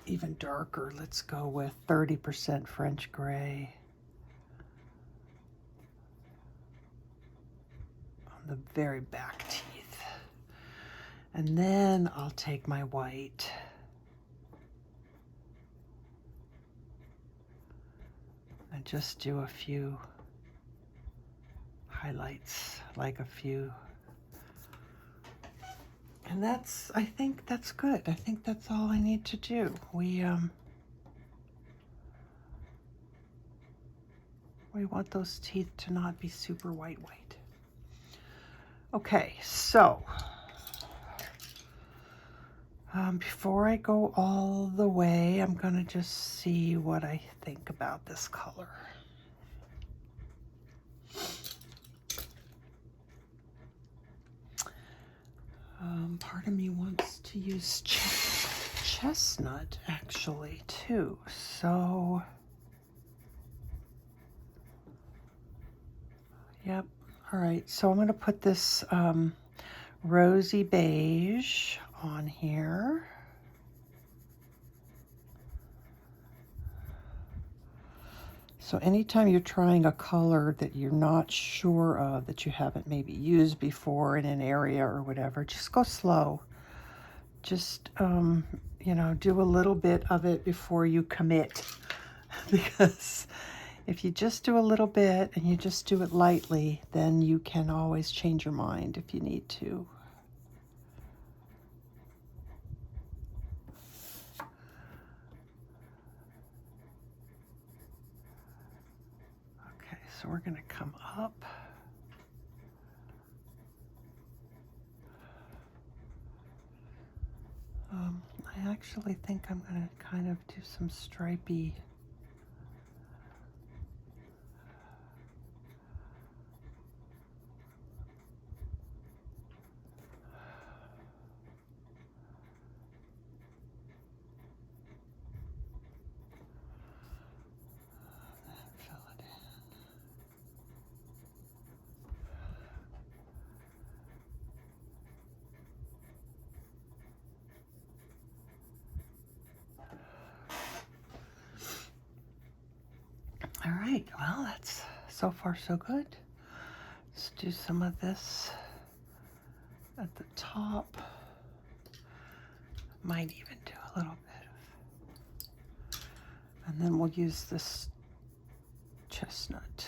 even darker. Let's go with 30% French gray on the very back teeth. And then I'll take my white and just do a few highlights, like a few. And that's, I think that's good. I think that's all I need to do. We want those teeth to not be super white. Okay, so before I go all the way, I'm gonna just see what I think about this color. Part of me wants to use chestnut actually too, so yep. All right, so I'm going to put this Rosy Beige on here. So anytime you're trying a color that you're not sure of, that you haven't maybe used before in an area or whatever, just go slow. Just, you know, do a little bit of it before you commit. Because if you just do a little bit and you just do it lightly, then you can always change your mind if you need to. Okay, so we're going to come up. I actually think I'm going to kind of do some stripey. Fill it in. All right, well, that's so far so good. Let's do some of this at the top. Might even do a little bit of, and then we'll use this chestnut.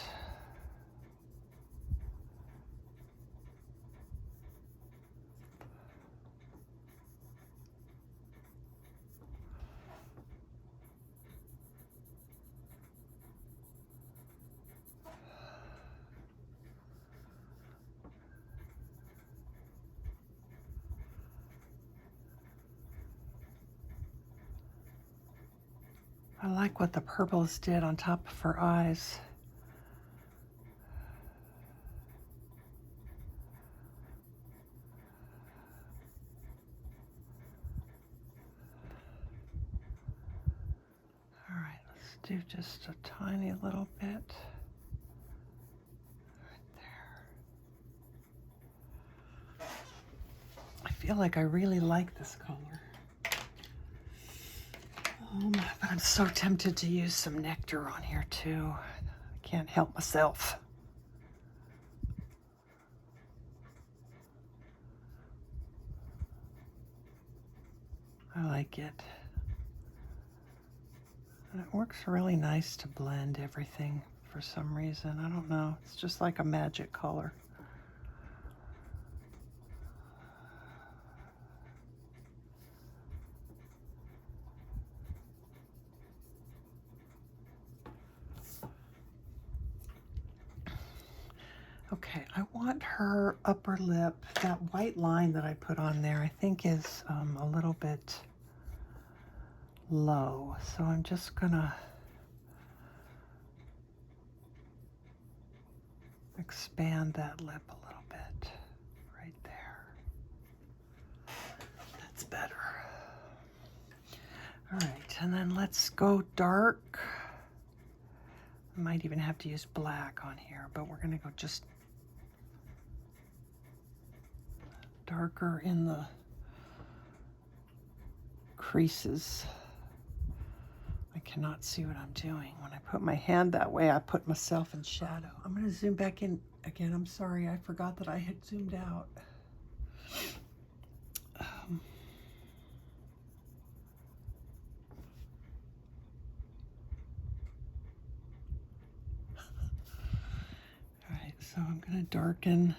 I like what the purples did on top of her eyes. All right, let's do just a tiny little bit right there. I feel like I really like this color. But I'm so tempted to use some Nectar on here too. I can't help myself. I like it. And it works really nice to blend everything for some reason. I don't know. It's just like a magic color. Okay, I want her upper lip, that white line that I put on there, I think is a little bit low. So I'm just gonna expand that lip a little bit right there. That's better. All right, and then let's go dark. I might even have to use black on here, but we're gonna go just darker in the creases. I cannot see what I'm doing. When I put my hand that way, I put myself in shadow. I'm gonna zoom back in again. I'm sorry, I forgot that I had zoomed out. All right, so I'm gonna darken.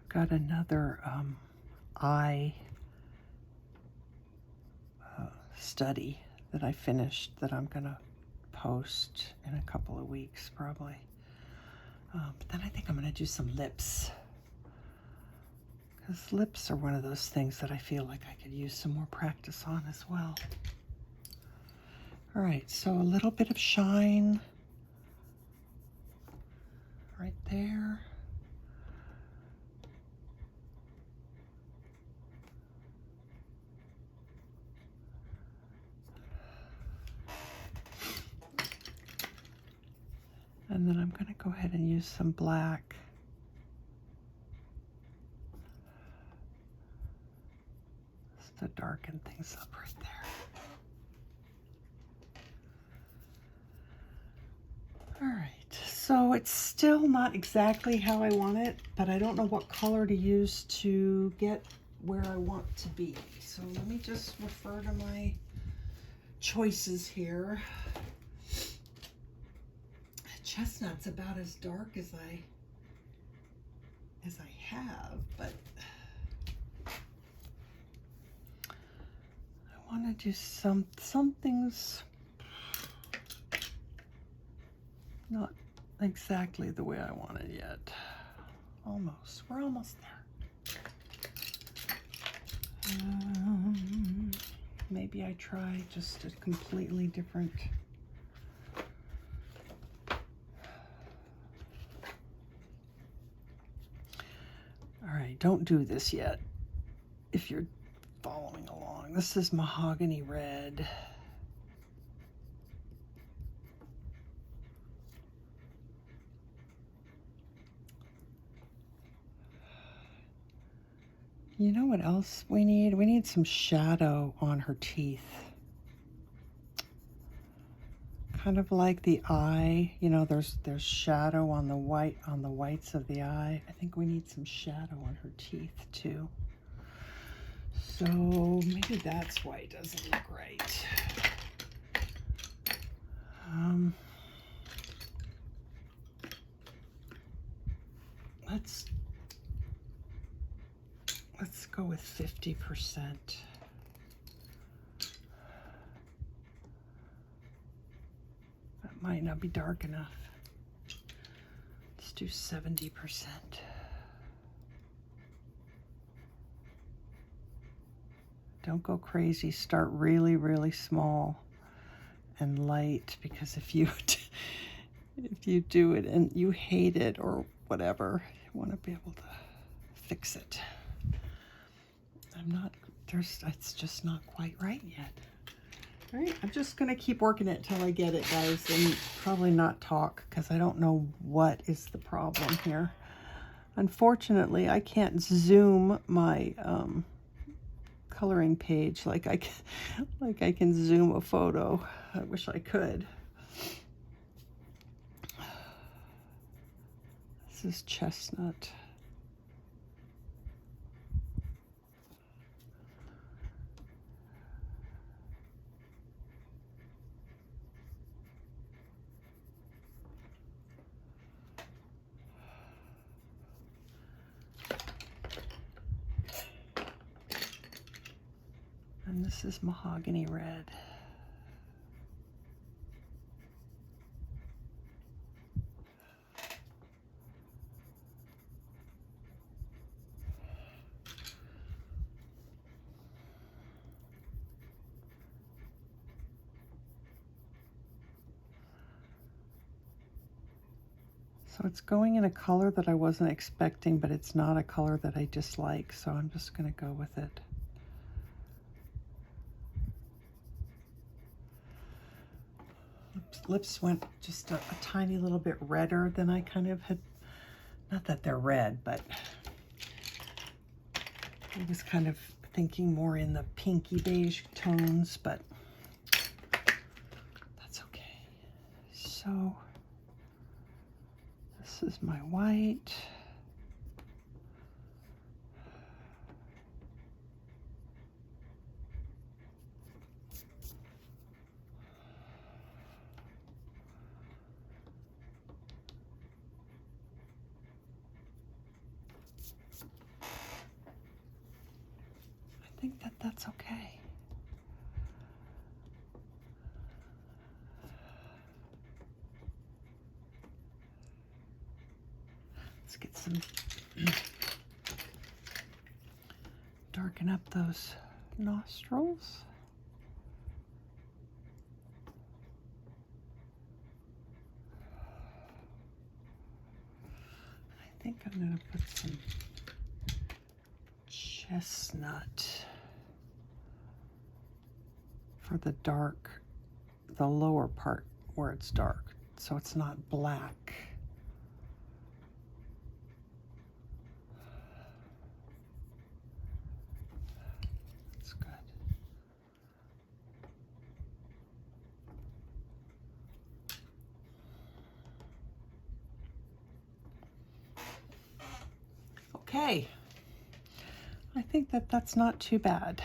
Got another eye study that I finished that I'm gonna post in a couple of weeks probably. But then I think I'm gonna do some lips, because lips are one of those things that I feel like I could use some more practice on as well. All right, so a little bit of shine right there. And then I'm going to go ahead and use some black. Just to darken things up right there. All right, so it's still not exactly how I want it, but I don't know what color to use to get where I want to be. So let me just refer to my choices here. Chestnut's about as dark as I have, but I want to do some things not exactly the way I want it yet. Almost. We're almost there. Maybe I try just a completely different. All right, don't do this yet if you're following along. This is Mahogany Red. You know what else we need? We need some shadow on her teeth. Kind of like the eye, you know, there's shadow on the whites of the eye. I think we need some shadow on her teeth too. So maybe that's why it doesn't look right. Let's go with 50%. That might not be dark enough. Let's do 70%. Don't go crazy. Start really, really small and light, because if you do it and you hate it or whatever, you want to be able to fix it. It's just not quite right yet. All right, I'm just gonna keep working it till I get it, guys, and probably not talk because I don't know what is the problem here. Unfortunately, I can't zoom my coloring page like I can zoom a photo. I wish I could. This is Chestnut. This is Mahogany Red. So it's going in a color that I wasn't expecting, but it's not a color that I dislike, so I'm just going to go with it. Lips went just a tiny little bit redder than I kind of had, not that they're red, but I was kind of thinking more in the pinky beige tones, but that's okay. So this is my white. I think that that's okay. Let's get some, darken up those nostrils. I think I'm going to put some chestnut for the dark, the lower part where it's dark, so it's not black. That's good. Okay. I think that that's not too bad.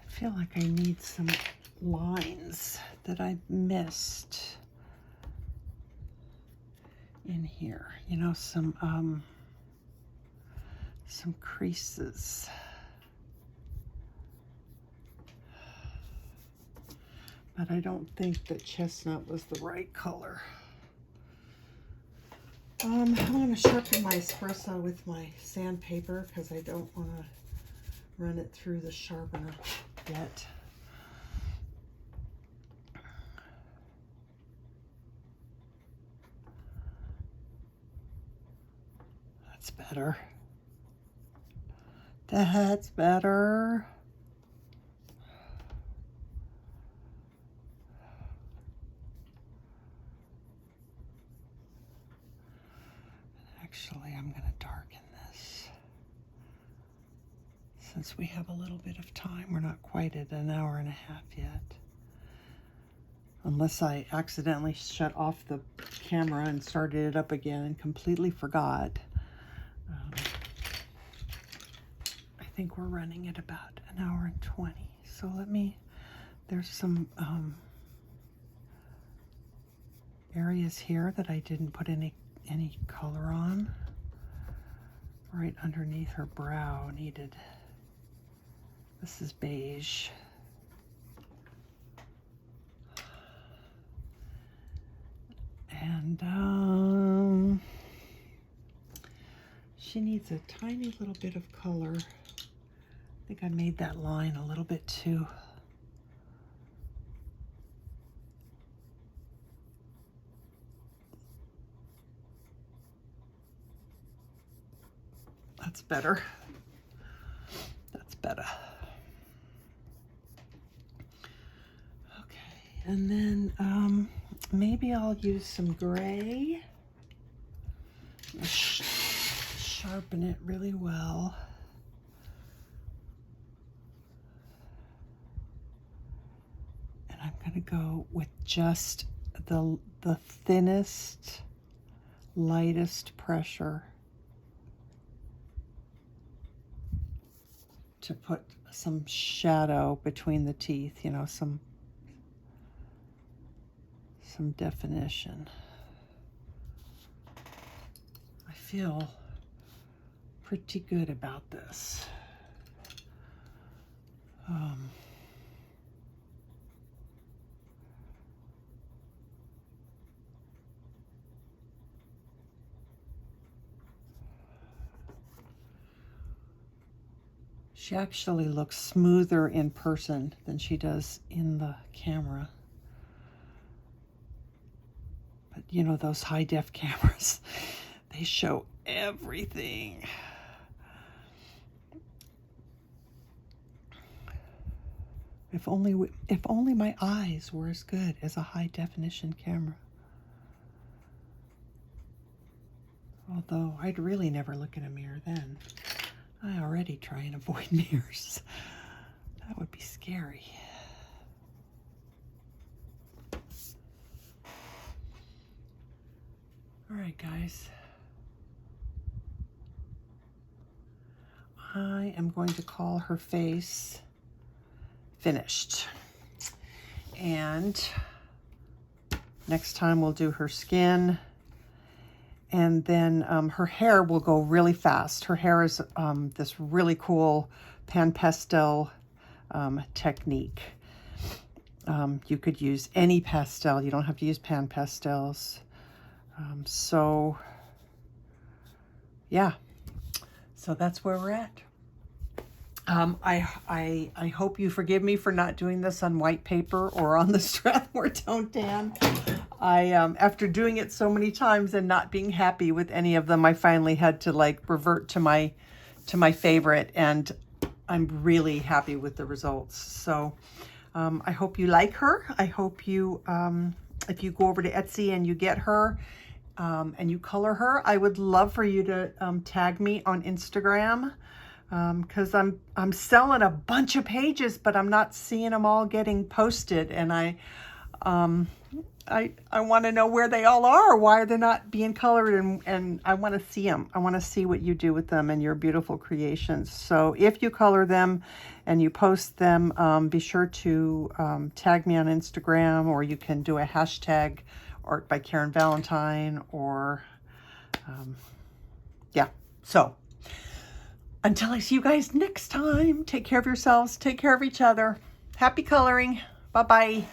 I feel like I need some lines that I missed in here. You know, some creases. But I don't think that chestnut was the right color. I'm going to sharpen my espresso with my sandpaper because I don't want to run it through the sharpener yet. That's better. That's better. Actually, I'm going to darken this. Since we have a little bit of time, we're not quite at an hour and a half yet. Unless I accidentally shut off the camera and started it up again and completely forgot. I think we're running at about an hour and 20. So there's some areas here that I didn't put any color on. Right underneath her brow needed, this is beige. And she needs a tiny little bit of color. I think I made that line a little bit too. That's better. That's better. Okay, and then maybe I'll use some gray. Sharpen it really well. And I'm going to go with just the thinnest, lightest pressure to put some shadow between the teeth, you know, some some definition. I feel pretty good about this. She actually looks smoother in person than she does in the camera. But you know, those high def cameras, they show everything. If only my eyes were as good as a high definition camera. Although I'd really never look in a mirror then. I already try and avoid mirrors. That would be scary. All right, guys. I am going to call her face finished. And next time we'll do her skin. And then her hair will go really fast. Her hair is this really cool pan pastel technique. You could use any pastel. You don't have to use pan pastels. So yeah, so that's where we're at. I hope you forgive me for not doing this on white paper or on the Strathmore Tone Tan. After doing it so many times and not being happy with any of them, I finally had to like revert to my favorite, and I'm really happy with the results. So I hope you like her. I hope you, if you go over to Etsy and you get her and you color her, I would love for you to tag me on Instagram. Because I'm selling a bunch of pages, but I'm not seeing them all getting posted, and I want to know where they all are, why they're not being colored, and I want to see them. I want to see what you do with them and your beautiful creations. So if you color them and you post them, be sure to tag me on Instagram, or you can do a hashtag Art by Karen Valentine, or yeah. So until I see you guys next time, take care of yourselves, take care of each other. Happy coloring. Bye-bye.